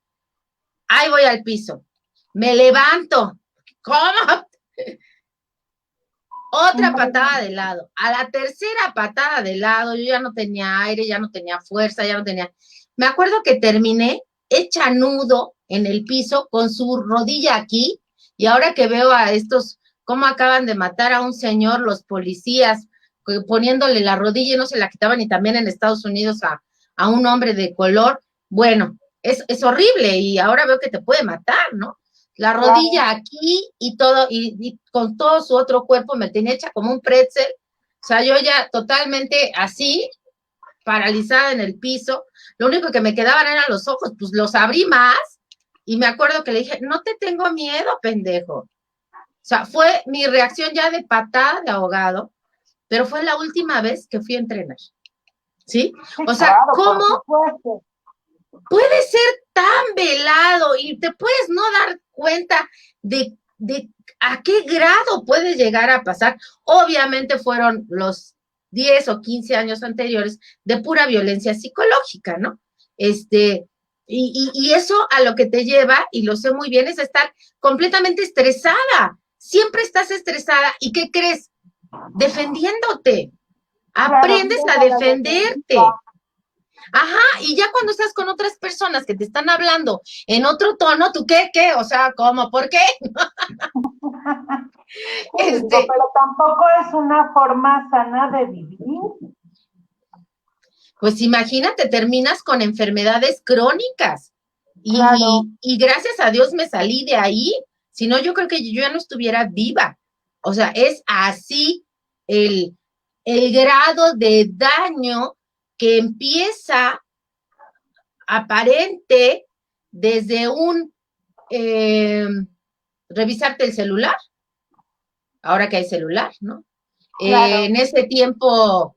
Ahí voy al piso. Me levanto. ¿Cómo? Otra patada de lado. A la tercera patada de lado, yo ya no tenía aire, ya no tenía fuerza, ya no tenía. Me acuerdo que terminé hecha nudo en el piso con su rodilla aquí. Y ahora que veo a estos, cómo acaban de matar a un señor, los policías, poniéndole la rodilla y no se la quitaban, y también en Estados Unidos a un hombre de color, bueno, es horrible y ahora veo que te puede matar, ¿no? La rodilla aquí y todo, y con todo su otro cuerpo me tenía hecha como un pretzel, o sea, yo ya totalmente así, paralizada en el piso, lo único que me quedaban eran los ojos, pues los abrí más, y me acuerdo que le dije, no te tengo miedo, pendejo. O sea, fue mi reacción ya de patada de ahogado, pero fue la última vez que fui a entrenar, ¿sí? O sea, claro, ¿cómo puede ser tan velado y te puedes no dar cuenta de a qué grado puede llegar a pasar? Obviamente fueron los 10 o 15 años anteriores de pura violencia psicológica, ¿no? Y eso a lo que te lleva, y lo sé muy bien, es estar completamente estresada. Siempre estás estresada. ¿Y qué crees? Defendiéndote. Aprendes a defenderte. Ajá, y ya cuando estás con otras personas que te están hablando en otro tono, ¿tú qué? O sea, ¿cómo? ¿Por qué? Pero tampoco es una forma sana de vivir. Pues imagínate, terminas con enfermedades crónicas. Claro. Y gracias a Dios me salí de ahí. Si no, yo creo que yo ya no estuviera viva. O sea, es así el grado de daño que empieza aparente desde un revisarte el celular, ahora que hay celular, ¿no? Claro. En ese tiempo,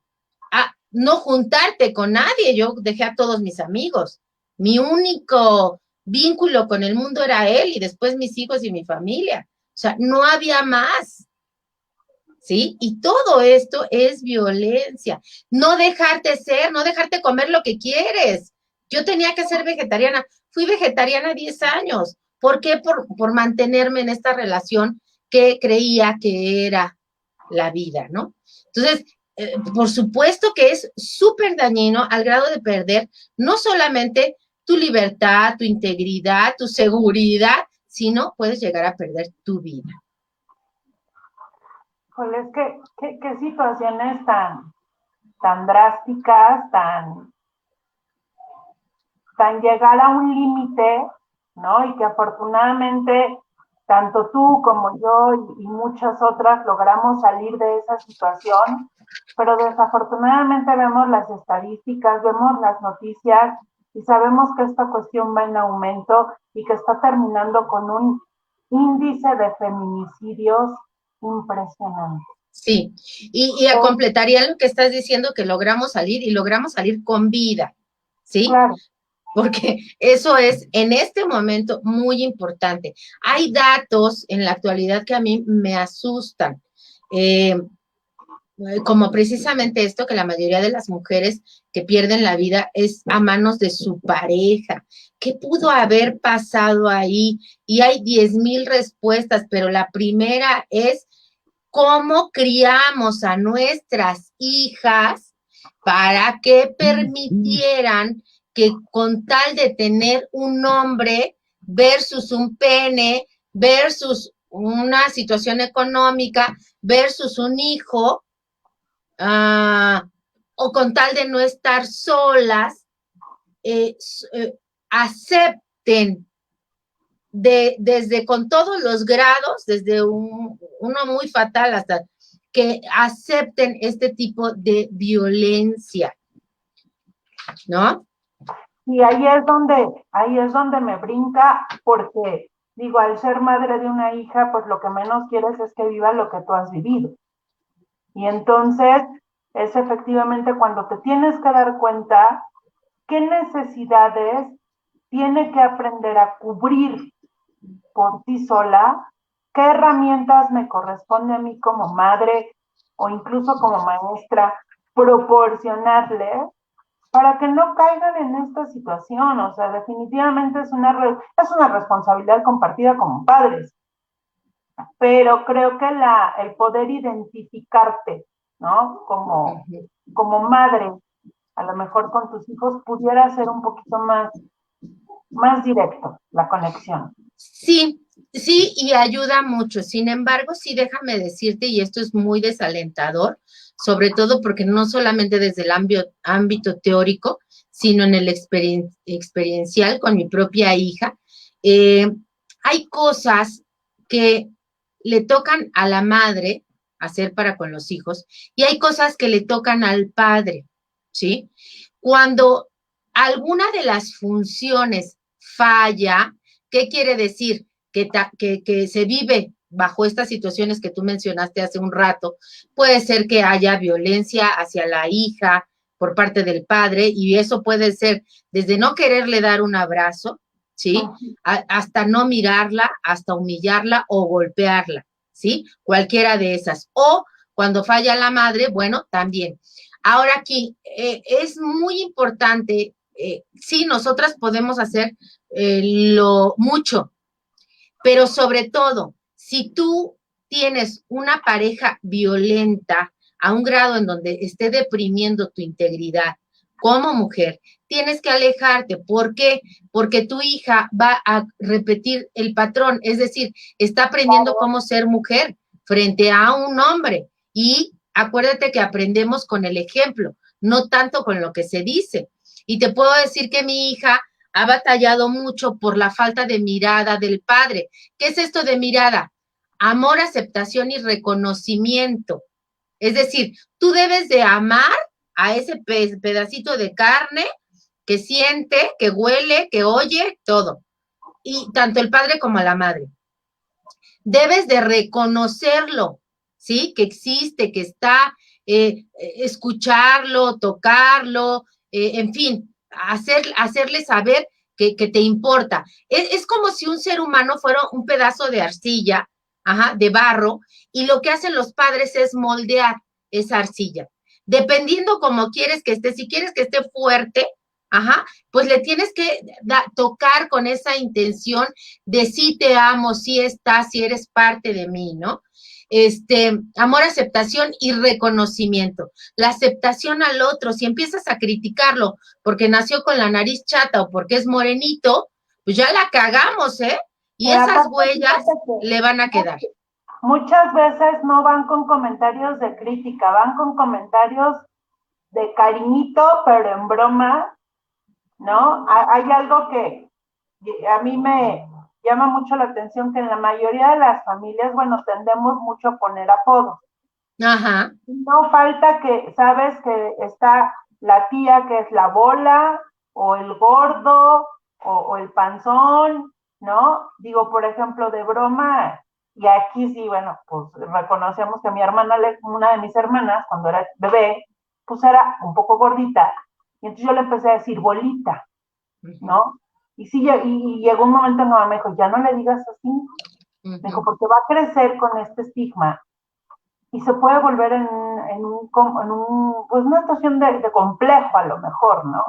no juntarte con nadie, yo dejé a todos mis amigos, mi único vínculo con el mundo era él y después mis hijos y mi familia, o sea, no había más, ¿sí? Y todo esto es violencia, no dejarte ser, no dejarte comer lo que quieres. Yo tenía que ser vegetariana, fui vegetariana 10 años, ¿por qué? Por mantenerme en esta relación que creía que era la vida, ¿no? Entonces, por supuesto que es súper dañino al grado de perder no solamente tu libertad, tu integridad, tu seguridad, sino puedes llegar a perder tu vida. Pues qué situaciones tan drásticas, tan llegar a un límite, ¿no? Y que afortunadamente tanto tú como yo y muchas otras logramos salir de esa situación, pero desafortunadamente vemos las estadísticas, vemos las noticias y sabemos que esta cuestión va en aumento y que está terminando con un índice de feminicidios impresionante. Sí, y completaría lo que estás diciendo, que logramos salir y logramos salir con vida, ¿sí? Claro. Porque eso es en este momento muy importante. Hay datos en la actualidad que a mí me asustan, como precisamente esto, que la mayoría de las mujeres que pierden la vida es a manos de su pareja. ¿Qué pudo haber pasado ahí? Y hay 10,000 respuestas, pero la primera es cómo criamos a nuestras hijas para que permitieran que con tal de tener un hombre versus un pene, versus una situación económica, versus un hijo, o con tal de no estar solas, acepten desde con todos los grados, desde uno muy fatal hasta que acepten este tipo de violencia, ¿no? Y ahí es donde me brinca, porque digo, al ser madre de una hija, pues lo que menos quieres es que viva lo que tú has vivido. Y entonces es efectivamente cuando te tienes que dar cuenta qué necesidades tiene que aprender a cubrir por sí sola, qué herramientas me corresponde a mí como madre o incluso como maestra proporcionarle para que no caigan en esta situación. O sea, definitivamente es una responsabilidad compartida como padres, pero creo que el poder identificarte, ¿no? Como madre, a lo mejor con tus hijos, pudiera ser un poquito más directo la conexión. Sí, sí, y ayuda mucho. Sin embargo, sí, déjame decirte, y esto es muy desalentador, sobre todo porque no solamente desde el ámbito teórico, sino en el experiencial con mi propia hija, eh, hay cosas que le tocan a la madre hacer para con los hijos y hay cosas que le tocan al padre, ¿sí? Cuando alguna de las funciones falla, ¿qué quiere decir? Que se vive bajo estas situaciones que tú mencionaste hace un rato. Puede ser que haya violencia hacia la hija por parte del padre y eso puede ser desde no quererle dar un abrazo, ¿sí? Hasta no mirarla, hasta humillarla o golpearla, ¿sí? Cualquiera de esas. O cuando falla la madre, bueno, también. Ahora aquí, es muy importante, sí, nosotras podemos hacer lo mucho, pero sobre todo, si tú tienes una pareja violenta a un grado en donde esté deprimiendo tu integridad como mujer, tienes que alejarte. ¿Por qué? Porque tu hija va a repetir el patrón, es decir, está aprendiendo cómo ser mujer frente a un hombre. Y acuérdate que aprendemos con el ejemplo, no tanto con lo que se dice. Y te puedo decir que mi hija ha batallado mucho por la falta de mirada del padre. ¿Qué es esto de mirada? Amor, aceptación y reconocimiento. Es decir, tú debes de amar a ese pedacito de carne que siente, que huele, que oye, todo. Y tanto el padre como la madre. Debes de reconocerlo, ¿sí? Que existe, que está, escucharlo, tocarlo, en fin, hacerle saber que te importa. Es como si un ser humano fuera un pedazo de arcilla, ajá, de barro, y lo que hacen los padres es moldear esa arcilla. Dependiendo cómo quieres que esté, si quieres que esté fuerte, ajá, pues le tienes que tocar con esa intención de sí te amo, sí estás, sí eres parte de mí, ¿no? Amor, aceptación y reconocimiento. La aceptación al otro, si empiezas a criticarlo porque nació con la nariz chata o porque es morenito, pues ya la cagamos, ¿eh? Y esas huellas le van a quedar. Muchas veces no van con comentarios de crítica, van con comentarios de cariñito, pero en broma, ¿no? Hay algo que a mí me llama mucho la atención, que en la mayoría de las familias, bueno, tendemos mucho a poner apodos. Ajá. No falta que, sabes que está la tía que es la bola, o el gordo, o el panzón, ¿no? Digo, por ejemplo, de broma, y aquí sí, bueno, pues reconocemos que mi hermana, una de mis hermanas, cuando era bebé, pues era un poco gordita, y entonces yo le empecé a decir bolita, ¿no? Y sí, y llegó un momento en que mamá me dijo, ya no le digas así, me dijo, porque va a crecer con este estigma y se puede volver pues una situación de complejo a lo mejor, ¿no?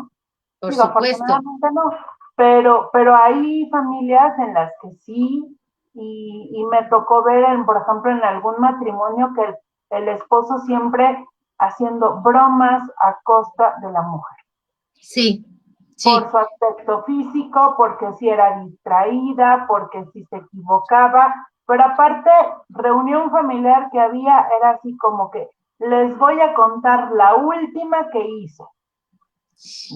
Por Digo, supuesto. afortunadamente no, pero hay familias en las que sí, y me tocó ver, por ejemplo, en algún matrimonio que el esposo siempre haciendo bromas a costa de la mujer. Sí, Por su aspecto físico, porque si era distraída, porque si se equivocaba, pero aparte, reunión familiar que había era así como que les voy a contar la última que hizo,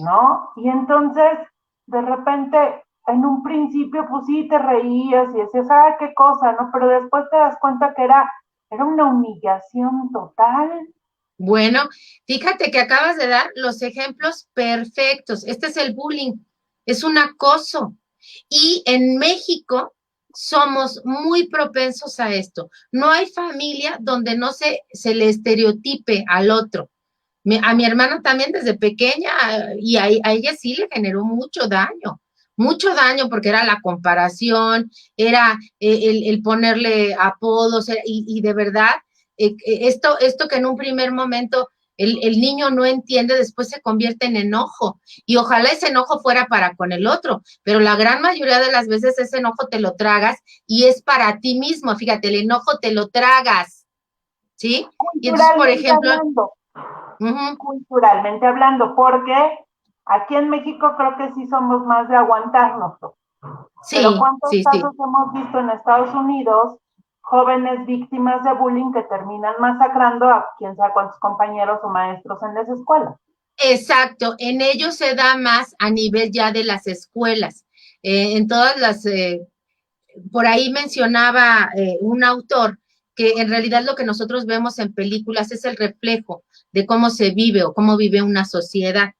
¿no? Y entonces, de repente, en un principio, pues sí te reías y decías, ah, qué cosa, ¿no? Pero después te das cuenta que era una humillación total. Bueno, fíjate que acabas de dar los ejemplos perfectos. Este es el bullying, es un acoso. Y en México somos muy propensos a esto. No hay familia donde no se le estereotipe al otro. A mi hermana también desde pequeña, y a ella sí le generó mucho daño porque era la comparación, era el ponerle apodos, y de verdad, esto que en un primer momento el niño no entiende, después se convierte en enojo, y ojalá ese enojo fuera para con el otro, pero la gran mayoría de las veces ese enojo te lo tragas y es para ti mismo, fíjate, el enojo te lo tragas, ¿sí? Y entonces, por Culturalmente ejemplo, hablando, uh-huh, culturalmente hablando, porque aquí en México creo que sí somos más de aguantarnos. Pero sí, ¿cuántos sí, sí. casos hemos visto en Estados Unidos, jóvenes víctimas de bullying que terminan masacrando a quién sabe cuántos compañeros o maestros en las escuelas? Exacto, en ello se da más a nivel ya de las escuelas. En todas por ahí mencionaba un autor que en realidad lo que nosotros vemos en películas es el reflejo de cómo se vive o cómo vive una sociedad.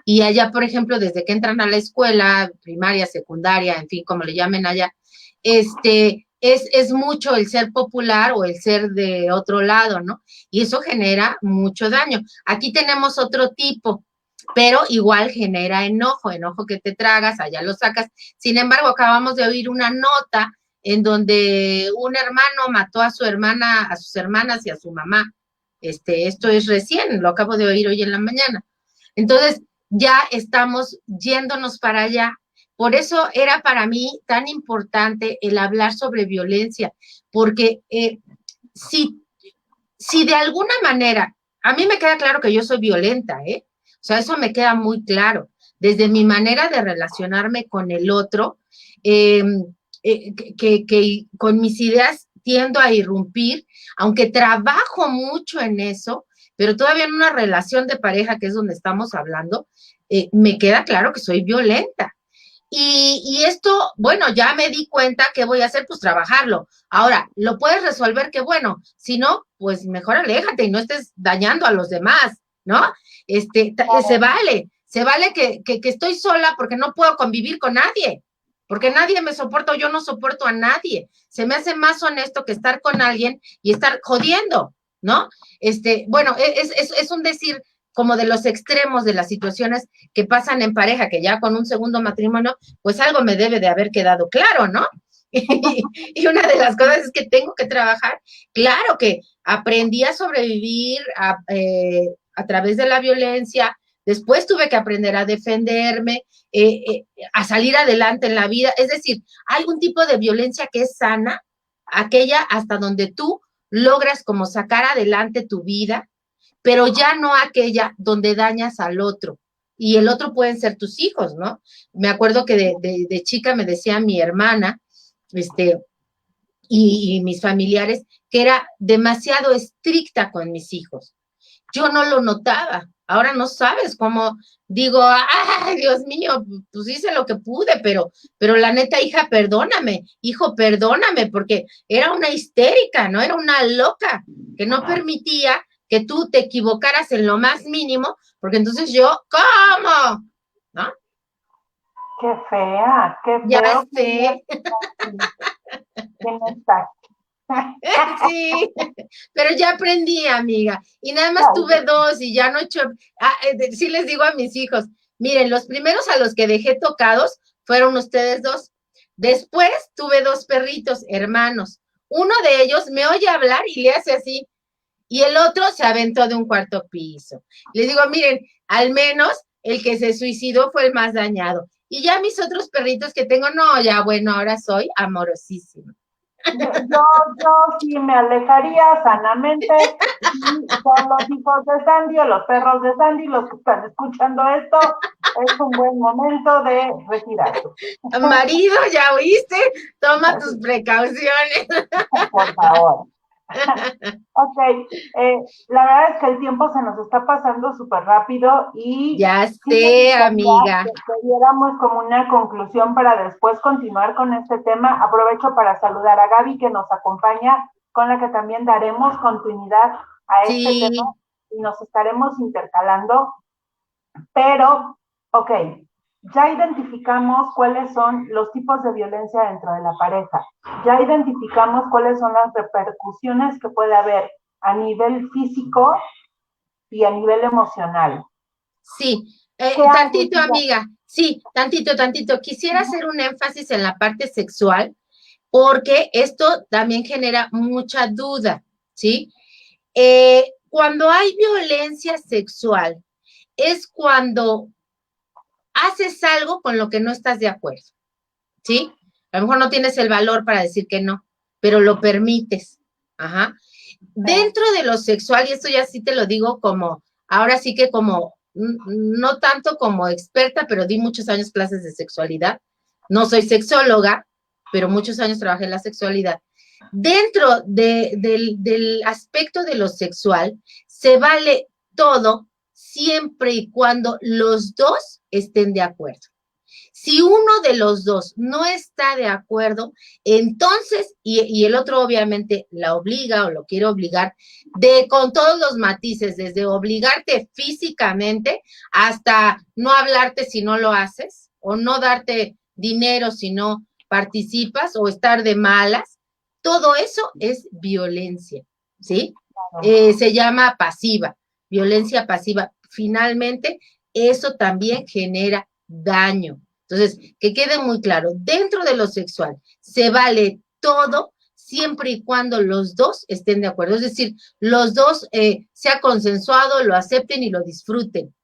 Y allá, por ejemplo, desde que entran a la escuela, primaria, secundaria, en fin, como le llamen allá, es mucho el ser popular o el ser de otro lado, ¿no? Y eso genera mucho daño. Aquí tenemos otro tipo, pero igual genera enojo que te tragas, allá lo sacas. Sin embargo, acabamos de oír una nota en donde un hermano mató a su hermana, a sus hermanas y a su mamá. Esto es recién, lo acabo de oír hoy en la mañana. Entonces, ya estamos yéndonos para allá. Por eso era para mí tan importante el hablar sobre violencia, porque si, si de alguna manera, a mí me queda claro que yo soy violenta, ¿eh? O sea, eso me queda muy claro. Desde mi manera de relacionarme con el otro, eh, que con mis ideas tiendo a irrumpir, aunque trabajo mucho en eso, pero todavía en una relación de pareja, que es donde estamos hablando, me queda claro que soy violenta. Y esto, bueno, ya me di cuenta que voy a hacer, pues trabajarlo. Ahora, lo puedes resolver, que bueno, si no, pues mejor aléjate y no estés dañando a los demás, ¿no? Se vale que estoy sola porque no puedo convivir con nadie, porque nadie me soporta o yo no soporto a nadie. Se me hace más honesto que estar con alguien y estar jodiendo, ¿no? Bueno, es un decir como de los extremos de las situaciones que pasan en pareja, que ya con un segundo matrimonio, pues algo me debe de haber quedado claro, ¿no? Y una de las cosas es que tengo que trabajar. Claro que aprendí a sobrevivir a través de la violencia, después tuve que aprender a defenderme, a salir adelante en la vida. Es decir, hay un tipo de violencia que es sana, aquella hasta donde tú logras como sacar adelante tu vida, pero ya no aquella donde dañas al otro. Y el otro pueden ser tus hijos, ¿no? Me acuerdo que de chica me decía mi hermana, este, y mis familiares, que era demasiado estricta con mis hijos. Yo no lo notaba. Ahora no sabes cómo digo, ay, Dios mío, pues hice lo que pude, pero la neta, hija, perdóname, hijo, perdóname, porque era una histérica, ¿no? Era una loca que no permitía que tú te equivocaras en lo más mínimo, porque entonces yo, ¿cómo? ¿No? Qué fea, qué Ya feo. sé. ¿Quién está? Sí, pero ya aprendí, amiga. Y nada más tuve dos y ya no he hecho. Sí les digo a mis hijos, miren, los primeros a los que dejé tocados fueron ustedes dos. Después tuve dos perritos, hermanos. Uno de ellos me oye hablar y le hace así, y el otro se aventó de un cuarto piso. Les digo, miren, al menos el que se suicidó fue el más dañado. Y ya mis otros perritos que tengo, no, ya bueno, ahora soy amorosísima. Yo sí me alejaría sanamente. Y son los hijos de Sandy o los perros de Sandy los que están escuchando esto. Es un buen momento de retirarse. Marido, ¿ya oíste? Toma tus precauciones. Por favor. Ok, la verdad es que el tiempo se nos está pasando súper rápido y Ya sí me sé, gustaría amiga. que diéramos como una conclusión para después continuar con este tema. Aprovecho para saludar a Gaby que nos acompaña, con la que también daremos continuidad a este tema Sí, y nos estaremos intercalando. Pero, ok, ya identificamos cuáles son los tipos de violencia dentro de la pareja, ya identificamos cuáles son las repercusiones que puede haber a nivel físico y a nivel emocional. sí. ¿Qué hago Tantito, si ya? amiga. Sí, tantito, tantito. Quisiera hacer un énfasis en la parte sexual, porque esto también genera mucha duda, ¿sí? Cuando hay violencia sexual, es cuando haces algo con lo que no estás de acuerdo, ¿sí? A lo mejor no tienes el valor para decir que no, pero lo permites. Ajá. Dentro de lo sexual, y esto ya sí te lo digo como, ahora sí que como, no tanto como experta, pero di muchos años clases de sexualidad. No soy sexóloga, pero muchos años trabajé en la sexualidad. Dentro del aspecto de lo sexual, se vale todo siempre y cuando los dos estén de acuerdo. Si uno de los dos no está de acuerdo, entonces, y el otro obviamente la obliga o lo quiere obligar, con todos los matices, desde obligarte físicamente hasta no hablarte si no lo haces, o no darte dinero si no participas, o estar de malas, todo eso es violencia, ¿sí? Se llama pasiva, violencia pasiva. Finalmente, eso también genera daño. Entonces, que quede muy claro, dentro de lo sexual se vale todo siempre y cuando los dos estén de acuerdo. Es decir, los dos sea consensuado, lo acepten y lo disfruten.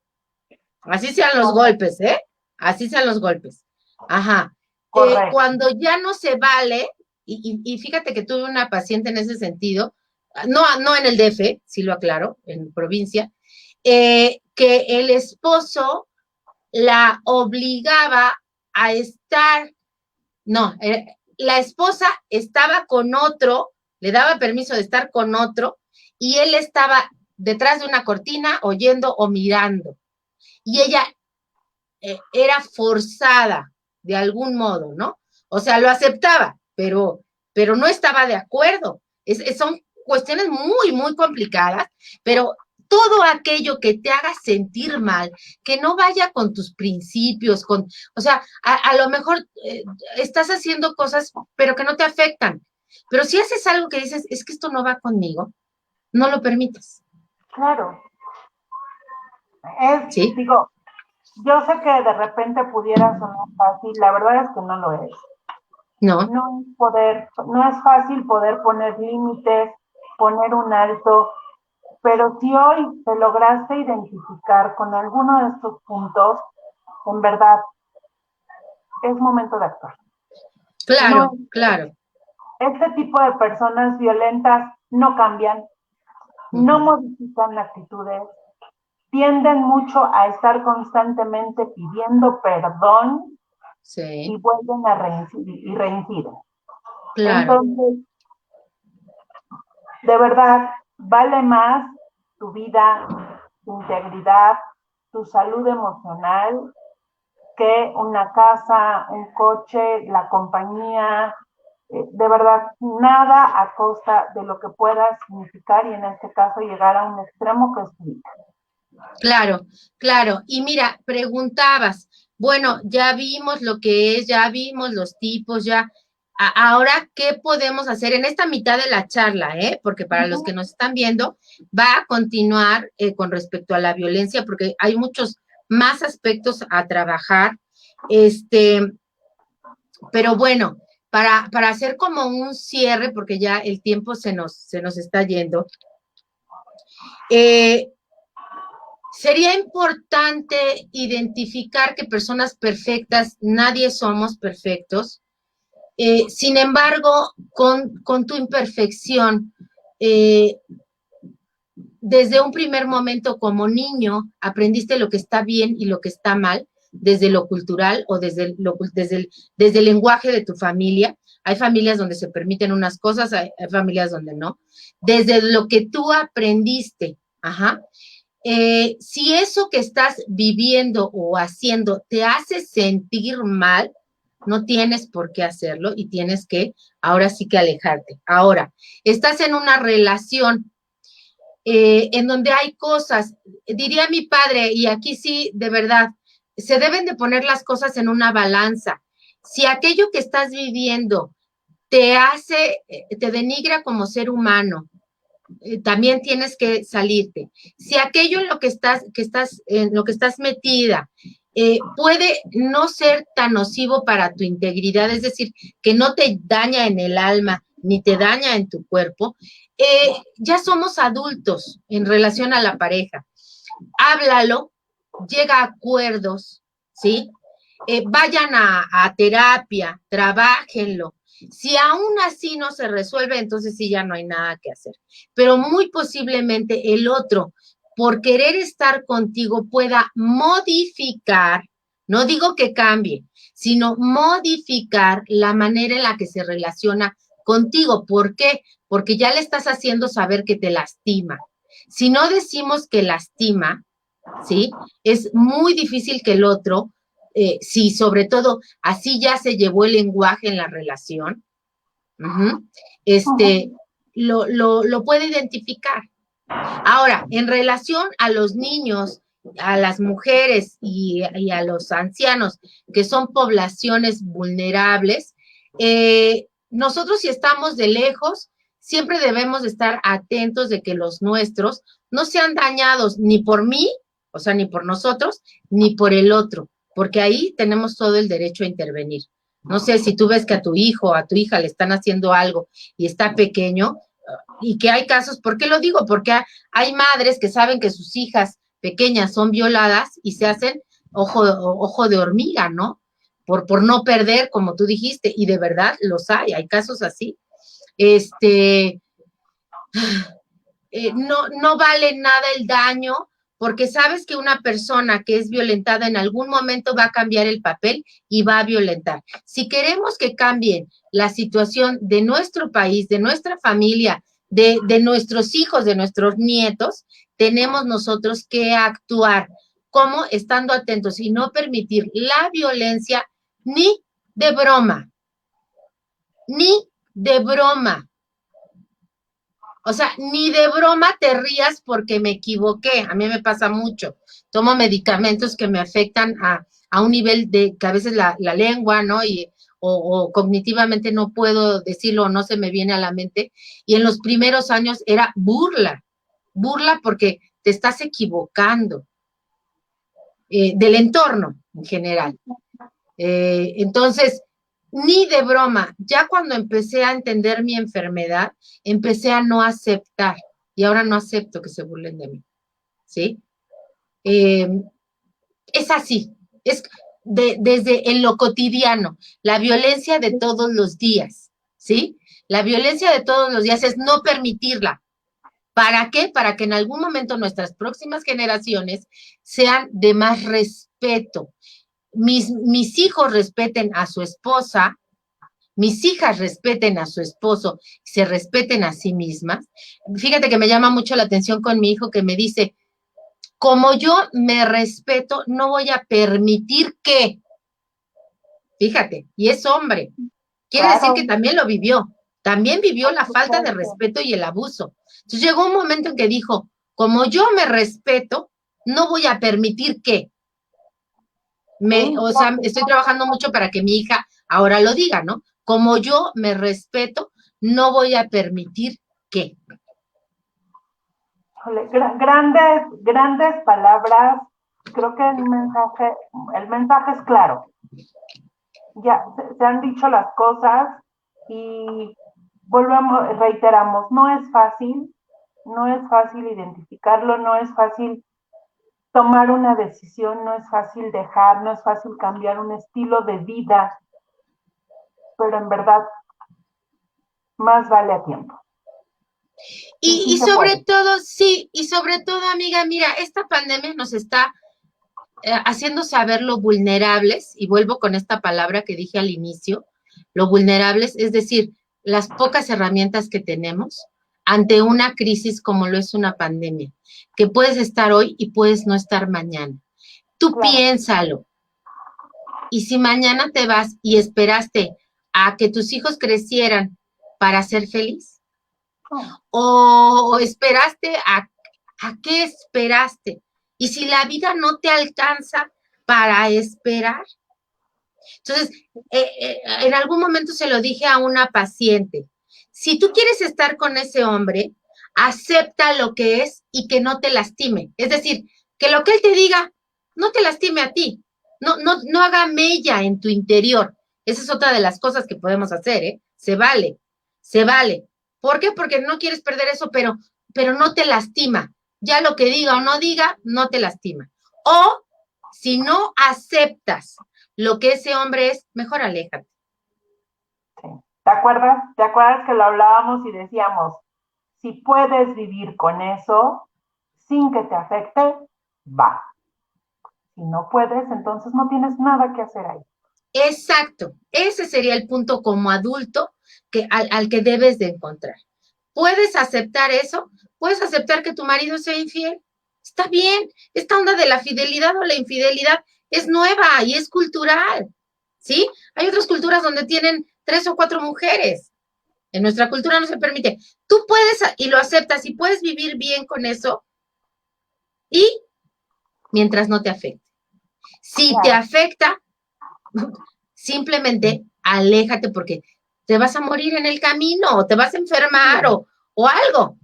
Así sean los golpes, ¿eh? Así sean los golpes. Ajá. Correcto. Cuando ya no se vale, y fíjate que tuve una paciente en ese sentido, no en el DF, sí lo aclaro, en provincia, que el esposo la obligaba a estar, no, la esposa estaba con otro, le daba permiso de estar con otro, y él estaba detrás de una cortina oyendo o mirando. Y ella era forzada de algún modo, ¿no? O sea, lo aceptaba, pero no estaba de acuerdo. Son cuestiones muy, muy complicadas, pero todo aquello que te haga sentir mal, que no vaya con tus principios, o sea, a lo mejor estás haciendo cosas, pero que no te afectan. Pero si haces algo que dices, es que esto no va conmigo, no lo permitas, Claro. ¿sí? Digo, yo sé que de repente pudiera sonar fácil, la verdad es que no lo es. No, No es fácil poder poner límites, poner un alto, pero si hoy te lograste identificar con alguno de estos puntos, en verdad es momento de actuar. No, claro, claro. este tipo de personas violentas no cambian, Uh no -huh. modifican actitudes, tienden mucho a estar constantemente pidiendo perdón y Sí, vuelven a reincidir y reinciden. claro. Entonces, de verdad, vale más tu vida, tu integridad, tu salud emocional que una casa, un coche, la compañía, de verdad, nada a costa de lo que pueda significar y en este caso llegar a un extremo que es tu vida. Claro, claro. Y mira, preguntabas, bueno, ya vimos lo que es, ya vimos los tipos, ya. Ahora, ¿qué podemos hacer en esta mitad de la charla, Porque para los que nos están viendo, va a continuar con respecto a la violencia, porque hay muchos más aspectos a trabajar. Este, pero bueno, para hacer como un cierre, porque ya el tiempo se nos está yendo, eh, sería importante identificar que personas perfectas, nadie somos perfectos. Sin embargo, con tu imperfección, eh, desde un primer momento como niño, aprendiste lo que está bien y lo que está mal, desde lo cultural o desde el lenguaje de tu familia. Hay familias donde se permiten unas cosas, hay familias donde no. Desde lo que tú aprendiste, ajá. Si eso que estás viviendo o haciendo te hace sentir mal, no tienes por qué hacerlo y tienes que, ahora sí que alejarte. Ahora, estás en una relación en donde hay cosas, diría mi padre, y aquí sí, de verdad, se deben de poner las cosas en una balanza. Si aquello que estás viviendo te hace, te denigra como ser humano, también tienes que salirte. Si aquello en lo en lo que estás metida puede no ser tan nocivo para tu integridad, es decir, que no te daña en el alma ni te daña en tu cuerpo, ya somos adultos en relación a la pareja. Háblalo, llega a acuerdos, ¿sí? Vayan a terapia, trabájenlo. Si aún así no se resuelve, entonces sí ya no hay nada que hacer. Pero muy posiblemente el otro, por querer estar contigo, pueda modificar, no digo que cambie, sino modificar la manera en la que se relaciona contigo. ¿Por qué? Porque ya le estás haciendo saber que te lastima. Si no decimos que lastima, ¿sí? Es muy difícil que el otro, si sobre todo así ya se llevó el lenguaje en la relación, este, lo puede identificar. Ahora, en relación a los niños, a las mujeres y a los ancianos, que son poblaciones vulnerables, nosotros si estamos de lejos, siempre debemos de estar atentos de que los nuestros no sean dañados ni por mí, o sea, ni por nosotros, ni por el otro, porque ahí tenemos todo el derecho a intervenir. No sé si tú ves que a tu hijo o a tu hija le están haciendo algo y está pequeño, y que hay casos, ¿por qué lo digo? Porque hay madres que saben que sus hijas pequeñas son violadas y se hacen ojo de hormiga, ¿no? Por no perder, como tú dijiste, y de verdad los hay casos así. Este, no vale nada el daño, porque sabes que una persona que es violentada en algún momento va a cambiar el papel y va a violentar. Si queremos que cambie la situación de nuestro país, de nuestra familia, de nuestros hijos, de nuestros nietos, tenemos nosotros que actuar como estando atentos y no permitir la violencia ni de broma, ni de broma. O sea, ni de broma te rías porque me equivoqué. A mí me pasa mucho. Tomo medicamentos que me afectan a un nivel de que a veces la lengua, ¿no? O cognitivamente no puedo decirlo o no se me viene a la mente. Y en los primeros años era burla porque te estás equivocando del entorno en general. Entonces, ni de broma, ya cuando empecé a entender mi enfermedad, empecé a no aceptar y ahora no acepto que se burlen de mí, ¿sí? Eh, es así, es desde en lo cotidiano, la violencia de todos los días, ¿sí? La violencia de todos los días es no permitirla. ¿Para qué? Para que en algún momento nuestras próximas generaciones sean de más respeto. Mis hijos respeten a su esposa, mis hijas respeten a su esposo, se respeten a sí mismas. Fíjate que me llama mucho la atención con mi hijo que me dice, como yo me respeto, no voy a permitir que, fíjate, y es hombre, quiere decir que Claro, también lo vivió, también vivió por la falta de supuesto. respeto y el abuso. Entonces llegó un momento en que dijo, como yo me respeto, no voy a permitir que, Sí, o sea, estoy trabajando mucho para que mi hija ahora lo diga, ¿no? Como yo me respeto, no voy a permitir que. híjole, grandes, grandes palabras. Creo que el mensaje es claro. Ya se han dicho las cosas y volvemos, reiteramos, no es fácil identificarlo, no es fácil tomar una decisión, no es fácil dejar, no es fácil cambiar un estilo de vida, pero en verdad más vale a tiempo. Y sobre todo, sí, y sobre todo, amiga, mira, esta pandemia nos está haciendo saber lo vulnerables, y vuelvo con esta palabra que dije al inicio, lo vulnerables, es decir, las pocas herramientas que tenemos ante una crisis como lo es una pandemia, que puedes estar hoy y puedes no estar mañana. Tú piénsalo. Y si mañana te vas y esperaste a que tus hijos crecieran para ser feliz, o esperaste a qué esperaste, y si la vida no te alcanza para esperar. Entonces, en algún momento se lo dije a una paciente, si tú quieres estar con ese hombre, acepta lo que es y que no te lastime. Es decir, que lo que él te diga no te lastime a ti, no haga mella en tu interior. Esa es otra de las cosas que podemos hacer, ¿eh? Se vale, se vale. ¿Por qué? Porque no quieres perder eso, pero no te lastima. Ya lo que diga o no diga, no te lastima. O si no aceptas lo que ese hombre es, mejor aléjate. Sí. ¿Te acuerdas? ¿Te acuerdas que lo hablábamos y decíamos, si puedes vivir con eso sin que te afecte, va. Si no puedes, entonces no tienes nada que hacer ahí. Exacto, ese sería el punto como adulto al que debes de encontrar. ¿Puedes aceptar eso? ¿Puedes aceptar que tu marido sea infiel? Está bien, esta onda de la fidelidad o la infidelidad es nueva y es cultural, ¿sí? Hay otras culturas donde tienen 3 o 4 mujeres. En nuestra cultura no se permite. Tú puedes y lo aceptas y puedes vivir bien con eso y mientras no te afecte. Si te afecta, simplemente aléjate porque te vas a morir en el camino o te vas a enfermar o algo.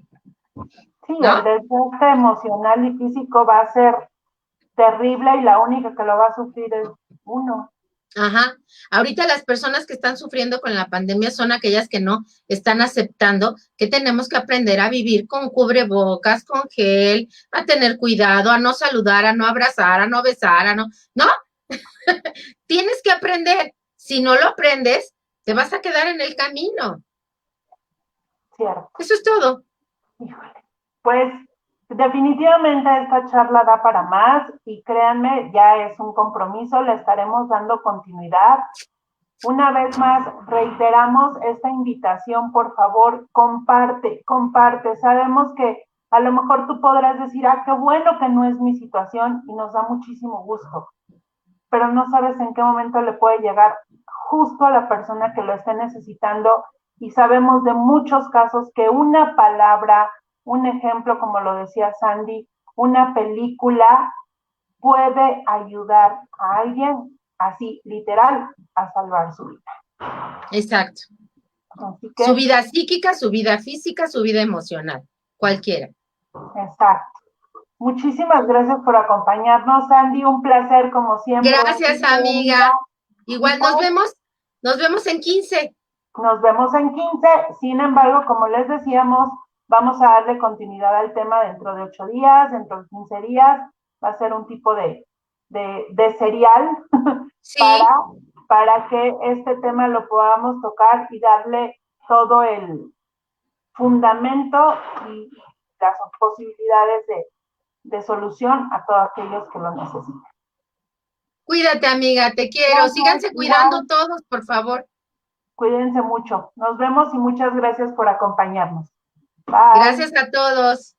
Sí, ¿no? El desgaste emocional y físico va a ser terrible y la única que lo va a sufrir es uno. Ajá. Ahorita las personas que están sufriendo con la pandemia son aquellas que no están aceptando que tenemos que aprender a vivir con cubrebocas, con gel, a tener cuidado, a no saludar, a no abrazar, a no besar, ¿no? Tienes que aprender. Si no lo aprendes, te vas a quedar en el camino. Cierto. Eso es todo. Híjole. Pues definitivamente esta charla da para más y créanme, ya es un compromiso, le estaremos dando continuidad. Una vez más, reiteramos esta invitación, por favor, comparte. Sabemos que a lo mejor tú podrás decir, qué bueno que no es mi situación y nos da muchísimo gusto, pero no sabes en qué momento le puede llegar justo a la persona que lo esté necesitando y sabemos de muchos casos que una palabra, un ejemplo, como lo decía Sandy, una película puede ayudar a alguien, así literal, a salvar su vida. Exacto. Su vida psíquica, su vida física, su vida emocional, cualquiera. Exacto. Muchísimas gracias por acompañarnos, Sandy, un placer como siempre. Gracias, amiga. Igual nos vemos en 15. Nos vemos en 15, sin embargo, como les decíamos, vamos a darle continuidad al tema dentro de 8 días, dentro de 15 días, va a ser un tipo de serial sí. para que este tema lo podamos tocar y darle todo el fundamento y las posibilidades de solución a todos aquellos que lo necesitan. Cuídate, amiga, te quiero. Síganse cuidando todos, por favor. Cuídense mucho. Nos vemos y muchas gracias por acompañarnos. Bye. Gracias a todos.